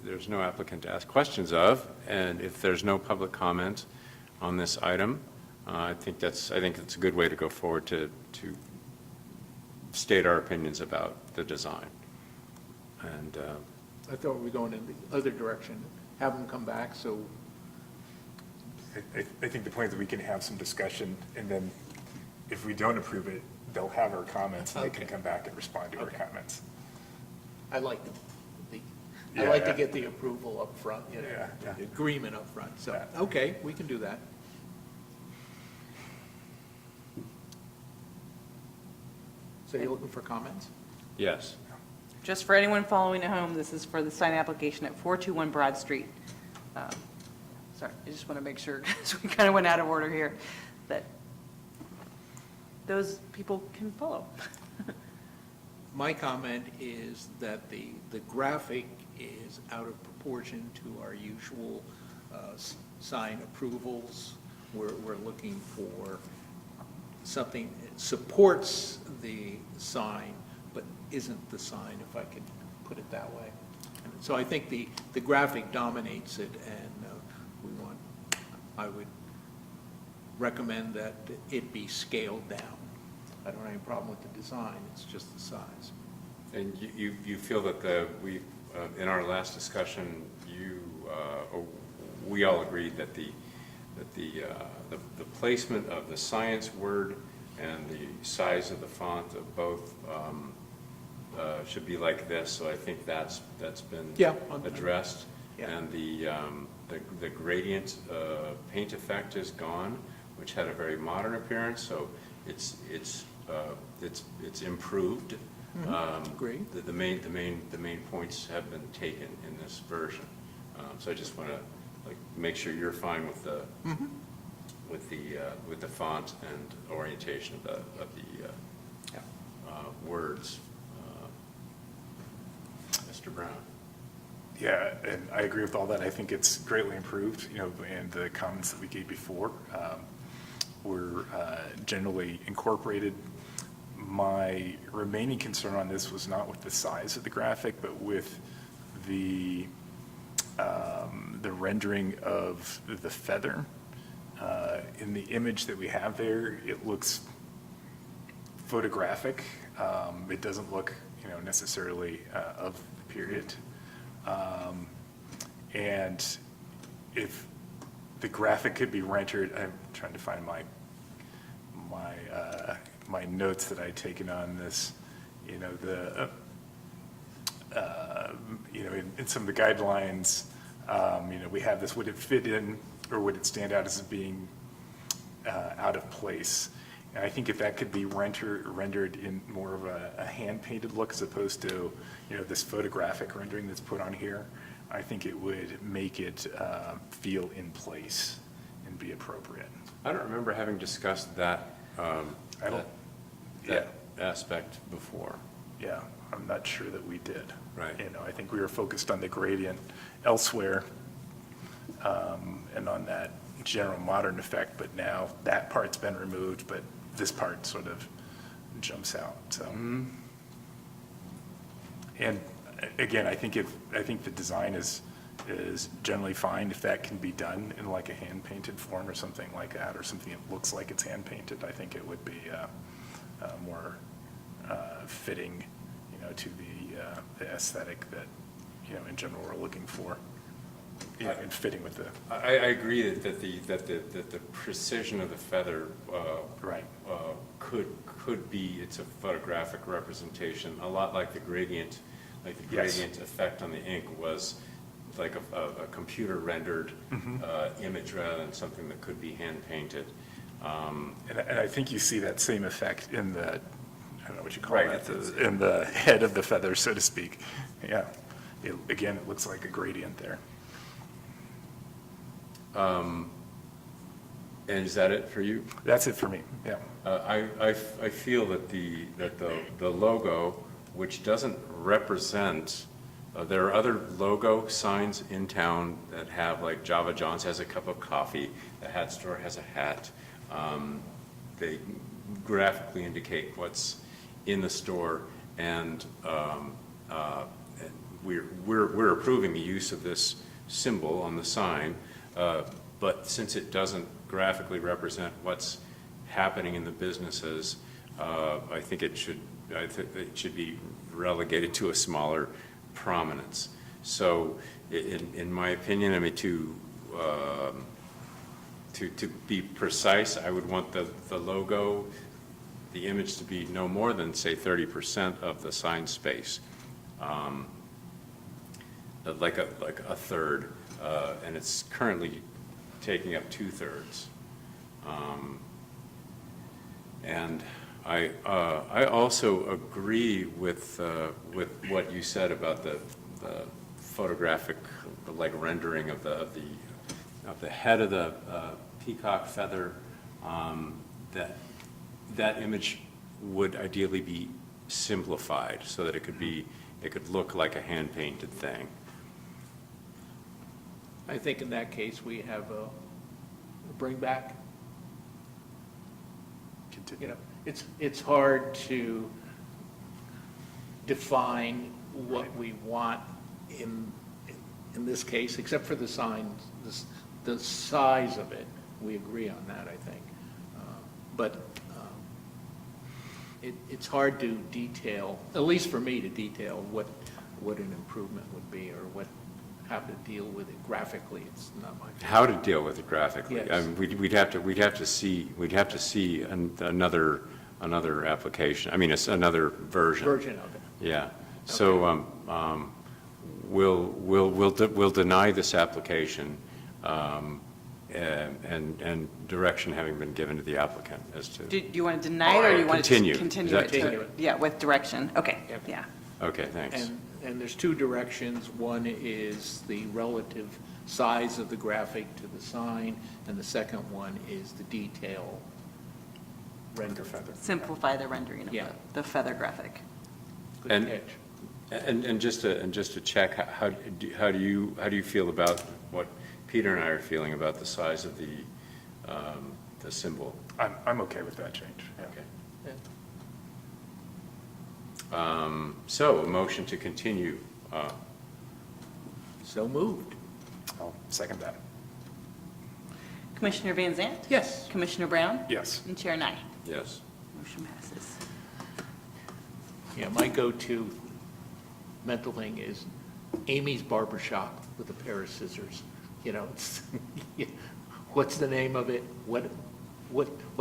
[SPEAKER 1] there's no applicant to ask questions of, and if there's no public comment on this item, I think it's a good way to go forward to state our opinions about the design. And,
[SPEAKER 4] I thought we were going in the other direction, have them come back, so
[SPEAKER 2] I think the point is that we can have some discussion, and then if we don't approve it, they'll have our comments, and they can
[SPEAKER 4] Okay.
[SPEAKER 2] come back and respond to our
[SPEAKER 4] Okay.
[SPEAKER 2] comments.
[SPEAKER 4] I like
[SPEAKER 2] Yeah,
[SPEAKER 4] I like to
[SPEAKER 2] yeah.
[SPEAKER 4] get the approval up front, you know,
[SPEAKER 2] Yeah.
[SPEAKER 4] the agreement up front. So,
[SPEAKER 2] Yeah.
[SPEAKER 4] okay, we can do that. So you're looking for comments?
[SPEAKER 1] yes.
[SPEAKER 3] Just for anyone following at home, this is for the sign application at 421 Broad Street. Sorry, I just want to make sure, because we kind of went out of order here, that those people can follow.
[SPEAKER 4] My comment is that the graphic is out of proportion to our usual sign approvals. We're looking for something that supports the sign, but isn't the sign, if I could put it that way. So I think the graphic dominates it, and I would recommend that it be scaled down. I don't have any problem with the design, it's just the size.
[SPEAKER 1] And you feel that in our last discussion, we all agreed that the placement of the science word and the size of the font of both should be like this, so I think that's been
[SPEAKER 4] Yeah.
[SPEAKER 1] addressed.
[SPEAKER 4] Yeah.
[SPEAKER 1] And the gradient paint effect is gone, which had a very modern appearance, so it's improved.
[SPEAKER 4] Great.
[SPEAKER 1] The main points have been taken in this version. So I just want to make sure you're fine with the with the font and orientation of the words. Mr. Brown.
[SPEAKER 2] Yeah, and I agree with all that. I think it's greatly improved, and the comments that we gave before were generally incorporated. My remaining concern on this was not with the size of the graphic, but with the rendering of the feather. In the image that we have there, it looks photographic. It doesn't look, necessarily of the period. And if the graphic could be rendered, I'm trying to find my notes that I'd taken on this, in some of the guidelines, we have this, would it fit in or would it stand out as being out of place? And I think if that could be rendered in more of a hand-painted look as opposed to, this photographic rendering that's put on here, I think it would make it feel in place and be appropriate.
[SPEAKER 1] I don't remember having discussed that aspect before.
[SPEAKER 2] Yeah, I'm not sure that we did.
[SPEAKER 1] Right.
[SPEAKER 2] I think we were focused on the gradient elsewhere and on that general modern effect, but now that part's been removed, but this part sort of jumps out, so. And again, I think the design is generally fine if that can be done in like a hand-painted form or something like that, or something that looks like it's hand-painted. I think it would be more fitting, to the aesthetic that, in general we're looking for, and fitting with the.
[SPEAKER 1] I agree that the precision of the feather
[SPEAKER 2] Right.
[SPEAKER 1] Could be, it's a photographic representation, a lot like the gradient,
[SPEAKER 2] Yes.
[SPEAKER 1] effect on the ink was like a computer rendered image rather than something that could be hand painted.
[SPEAKER 2] And I think you see that same effect in the, I don't know what you call
[SPEAKER 1] Right,
[SPEAKER 2] it, in the head of the feather, so to speak. Yeah. Again, it looks like a gradient there.
[SPEAKER 1] And is that it for you?
[SPEAKER 2] That's it for me, yeah.
[SPEAKER 1] I feel that the logo, which doesn't represent, there are other logo signs in town that have, like Java John's has a cup of coffee, the hat store has a hat. They graphically indicate what's in the store, and we're approving the use of this symbol on the sign, but since it doesn't graphically represent what's happening in the businesses, I think it should be relegated to a smaller prominence. So, in my opinion, I mean, to be precise, I would want the logo, the image to be no more than, say, 30% of the sign space, like a third, and it's currently taking up 2/3. And I also agree with what you said about the photographic, like rendering of the head of the peacock feather. That image would ideally be simplified so that it could look like a hand painted thing.
[SPEAKER 4] I think in that case, we have a bring back.
[SPEAKER 2] Continue.
[SPEAKER 4] It's hard to define what we want in this case, except for the signs, the size of it. We agree on that, I think. But it's hard to detail, at least for me, to detail what an improvement would be, or how to deal with it graphically. It's not my favorite.
[SPEAKER 1] How to deal with it graphically?
[SPEAKER 4] Yes.
[SPEAKER 1] I mean, we'd have to see another application. I mean, it's another version.
[SPEAKER 4] Version of it.
[SPEAKER 1] Yeah. So, we'll deny this application, and direction having been given to the applicant as to.
[SPEAKER 3] Do you want to deny it, or do you want to
[SPEAKER 1] Continue.
[SPEAKER 3] just continue
[SPEAKER 1] Is
[SPEAKER 3] it?
[SPEAKER 1] that-
[SPEAKER 4] Continue it.
[SPEAKER 3] Yeah, with direction, okay,
[SPEAKER 4] Yep.
[SPEAKER 3] yeah.
[SPEAKER 1] Okay, thanks.
[SPEAKER 4] And there's two directions. One is the relative size of the graphic to the sign, and the second one is the detail render feather.
[SPEAKER 3] Simplify the rendering of
[SPEAKER 4] Yeah.
[SPEAKER 3] the feather graphic.
[SPEAKER 4] Good
[SPEAKER 1] And-
[SPEAKER 4] catch.
[SPEAKER 1] And just to check, how do you feel about what Peter and I are feeling about the size of the symbol?
[SPEAKER 2] I'm okay with that change. Yeah.
[SPEAKER 1] Okay.
[SPEAKER 4] Yeah.
[SPEAKER 1] So, a motion to continue.
[SPEAKER 4] So moved.
[SPEAKER 2] I'll second that.
[SPEAKER 3] Commissioner Van Zant?
[SPEAKER 4] Yes.
[SPEAKER 3] Commissioner Brown?
[SPEAKER 2] Yes.
[SPEAKER 3] And Chair Nye.
[SPEAKER 1] Yes.
[SPEAKER 3] Motion passes.
[SPEAKER 4] Yeah, my go-to mental thing is Amy's Barber Shop with a pair of scissors. You know, it's, what's the name of it? What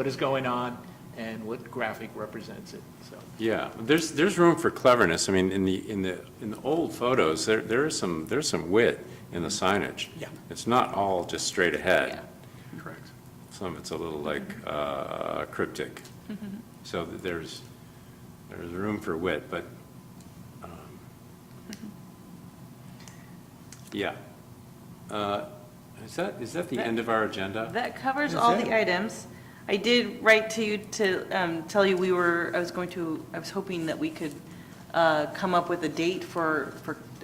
[SPEAKER 4] is going on? And what graphic represents it? So.
[SPEAKER 1] Yeah, there's room for cleverness. I mean, in the old photos, there's some wit in the signage.
[SPEAKER 4] Yeah.
[SPEAKER 1] It's not all just straight ahead.
[SPEAKER 3] Yeah.
[SPEAKER 2] Correct.
[SPEAKER 1] Some of it's a little like cryptic. So there's room for wit, but yeah. Is that the end of our agenda?
[SPEAKER 3] That covers
[SPEAKER 4] Is
[SPEAKER 3] all
[SPEAKER 4] that-
[SPEAKER 3] the items. I did write to you to tell you I was hoping that we could come up with a date for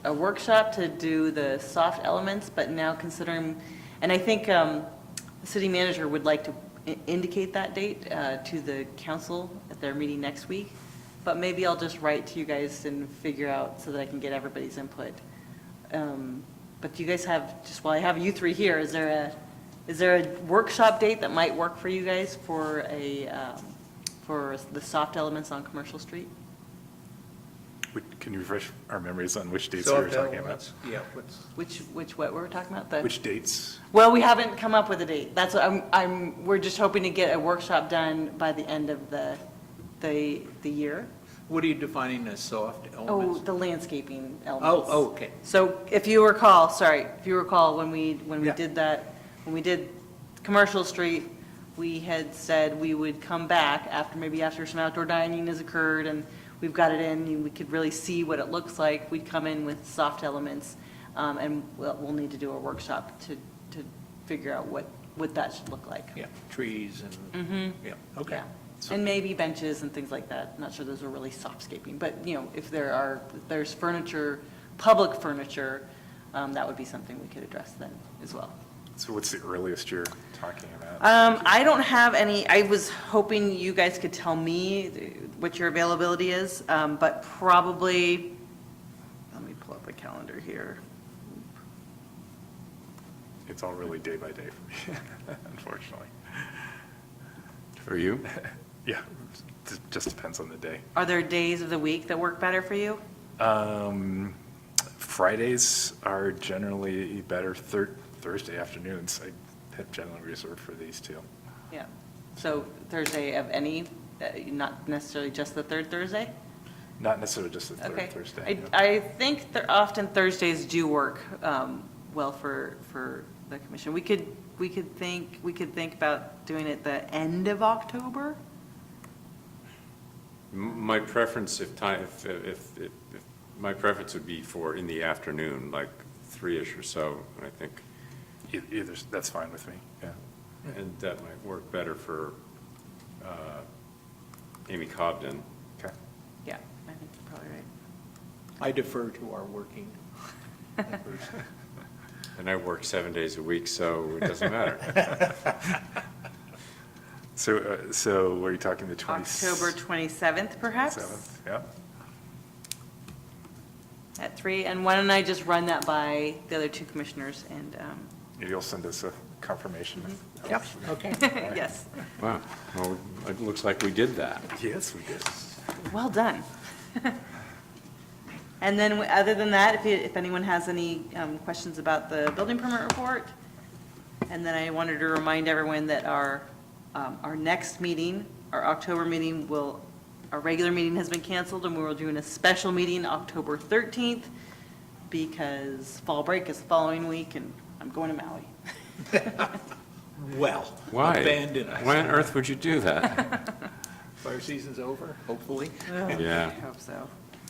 [SPEAKER 3] a workshop to do the soft elements, but now considering, and I think the city manager would like to indicate that date to the council at their meeting next week, but maybe I'll just write to you guys and figure out so that I can get everybody's input. But do you guys have, just while I have you three here, is there a workshop date that might work for you guys for the soft elements on Commercial Street?
[SPEAKER 2] Can you refresh our memories on which dates
[SPEAKER 4] So
[SPEAKER 2] we were
[SPEAKER 4] if
[SPEAKER 2] talking
[SPEAKER 4] that-
[SPEAKER 2] about?
[SPEAKER 4] Yeah,
[SPEAKER 3] What were we talking about? The-
[SPEAKER 2] Which dates?
[SPEAKER 3] Well, we haven't come up with a date. That's what we're just hoping to get a workshop done by the end of the year.
[SPEAKER 4] what are you defining as soft
[SPEAKER 3] Oh,
[SPEAKER 4] elements?
[SPEAKER 3] the landscaping elements.
[SPEAKER 4] Oh, okay.
[SPEAKER 3] So if you recall, when we
[SPEAKER 4] Yeah.
[SPEAKER 3] did that, when we did Commercial Street, we had said we would come back after some outdoor dining has occurred and we've got it in, and we could really see what it looks like. We'd come in with soft elements, and we'll need to do a workshop to figure out what that should look like.
[SPEAKER 4] Yeah, trees and, yeah, okay.
[SPEAKER 3] Yeah. And maybe benches and things like that. Not sure those are really softscaping, but, if there's furniture, public furniture, that would be something we could address then as well.
[SPEAKER 2] So what's the earliest you're talking about?
[SPEAKER 3] I don't have any, I was hoping you guys could tell me what your availability is, but probably, let me pull up a calendar here.
[SPEAKER 2] It's all really day by day for me, unfortunately.
[SPEAKER 1] For you?
[SPEAKER 2] Yeah, it just depends on the day.
[SPEAKER 3] Are there days of the week that work better for you?
[SPEAKER 2] Fridays are generally better. Thursday afternoons, I have generally reserved for these two.
[SPEAKER 3] Yeah. So Thursday of any, not necessarily just the third Thursday?
[SPEAKER 2] Not necessarily just the third
[SPEAKER 3] Okay.
[SPEAKER 2] Thursday.
[SPEAKER 3] I think often Thursdays do work well for the commission. We could think about doing it the end of October?
[SPEAKER 1] My preference, my preference would be for in the afternoon, like 3-ish or so, I think.
[SPEAKER 2] Either, that's fine with me, yeah.
[SPEAKER 1] And that might work better for Amy Cobden.
[SPEAKER 2] Okay.
[SPEAKER 3] Yeah, I think you're probably right.
[SPEAKER 4] I defer to our working members.
[SPEAKER 1] And I work 7 days a week, so it doesn't matter.
[SPEAKER 2] So were you talking the 27th?
[SPEAKER 3] October 27th, perhaps?
[SPEAKER 2] Yeah.
[SPEAKER 3] At 3, and why don't I just run that by the other two commissioners and,
[SPEAKER 2] Maybe you'll send us a confirmation.
[SPEAKER 4] Yep, okay.
[SPEAKER 3] yes,
[SPEAKER 1] Wow, well, it looks like we did that.
[SPEAKER 2] Yes, we did.
[SPEAKER 3] well done. And then, other than that, if anyone has any questions about the building permit report, and then I wanted to remind everyone that our next meeting, our October meeting our regular meeting has been canceled, and we're doing a special meeting October 13th because fall break is the following week and I'm going to Maui.
[SPEAKER 4] Well,
[SPEAKER 8] Why?
[SPEAKER 4] abandon us.
[SPEAKER 8] Why on earth would you do that?
[SPEAKER 4] Fire season's over, hopefully.
[SPEAKER 8] Yeah.
[SPEAKER 3] I hope so.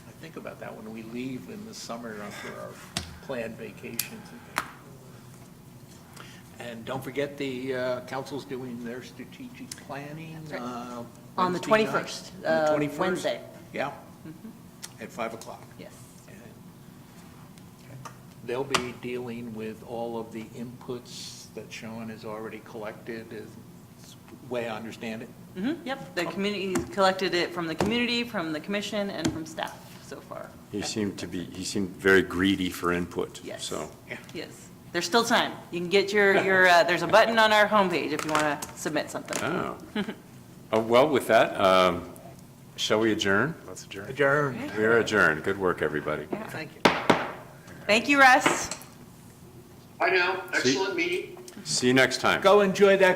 [SPEAKER 4] I think about that when we leave in the summer for our planned vacations. And don't forget, the council's doing their strategic planning.
[SPEAKER 3] That's right. On the
[SPEAKER 4] Wednesday night.
[SPEAKER 3] 21st,
[SPEAKER 4] On the 21st?
[SPEAKER 3] Wednesday.
[SPEAKER 4] Yeah, at 5 o'clock.
[SPEAKER 3] Yes.
[SPEAKER 4] And they'll be dealing with all of the inputs that Sean has already collected, is the way I understand it.
[SPEAKER 3] Yep, the community, he's collected it from the community, from the commission, and from staff so far.
[SPEAKER 8] He seemed very greedy for input,
[SPEAKER 3] Yes.
[SPEAKER 8] so.
[SPEAKER 3] Yes. There's still time. You can get your, there's a button on our homepage if you want to submit something.
[SPEAKER 8] Oh. Oh, well, with that, shall we adjourn?
[SPEAKER 2] Let's adjourn.
[SPEAKER 4] Adjourned.
[SPEAKER 8] We are adjourned. Good work, everybody.
[SPEAKER 4] Thank you.
[SPEAKER 3] Thank you, Russ.
[SPEAKER 12] I know, excellent meeting.
[SPEAKER 8] See you next time.
[SPEAKER 4] Go enjoy that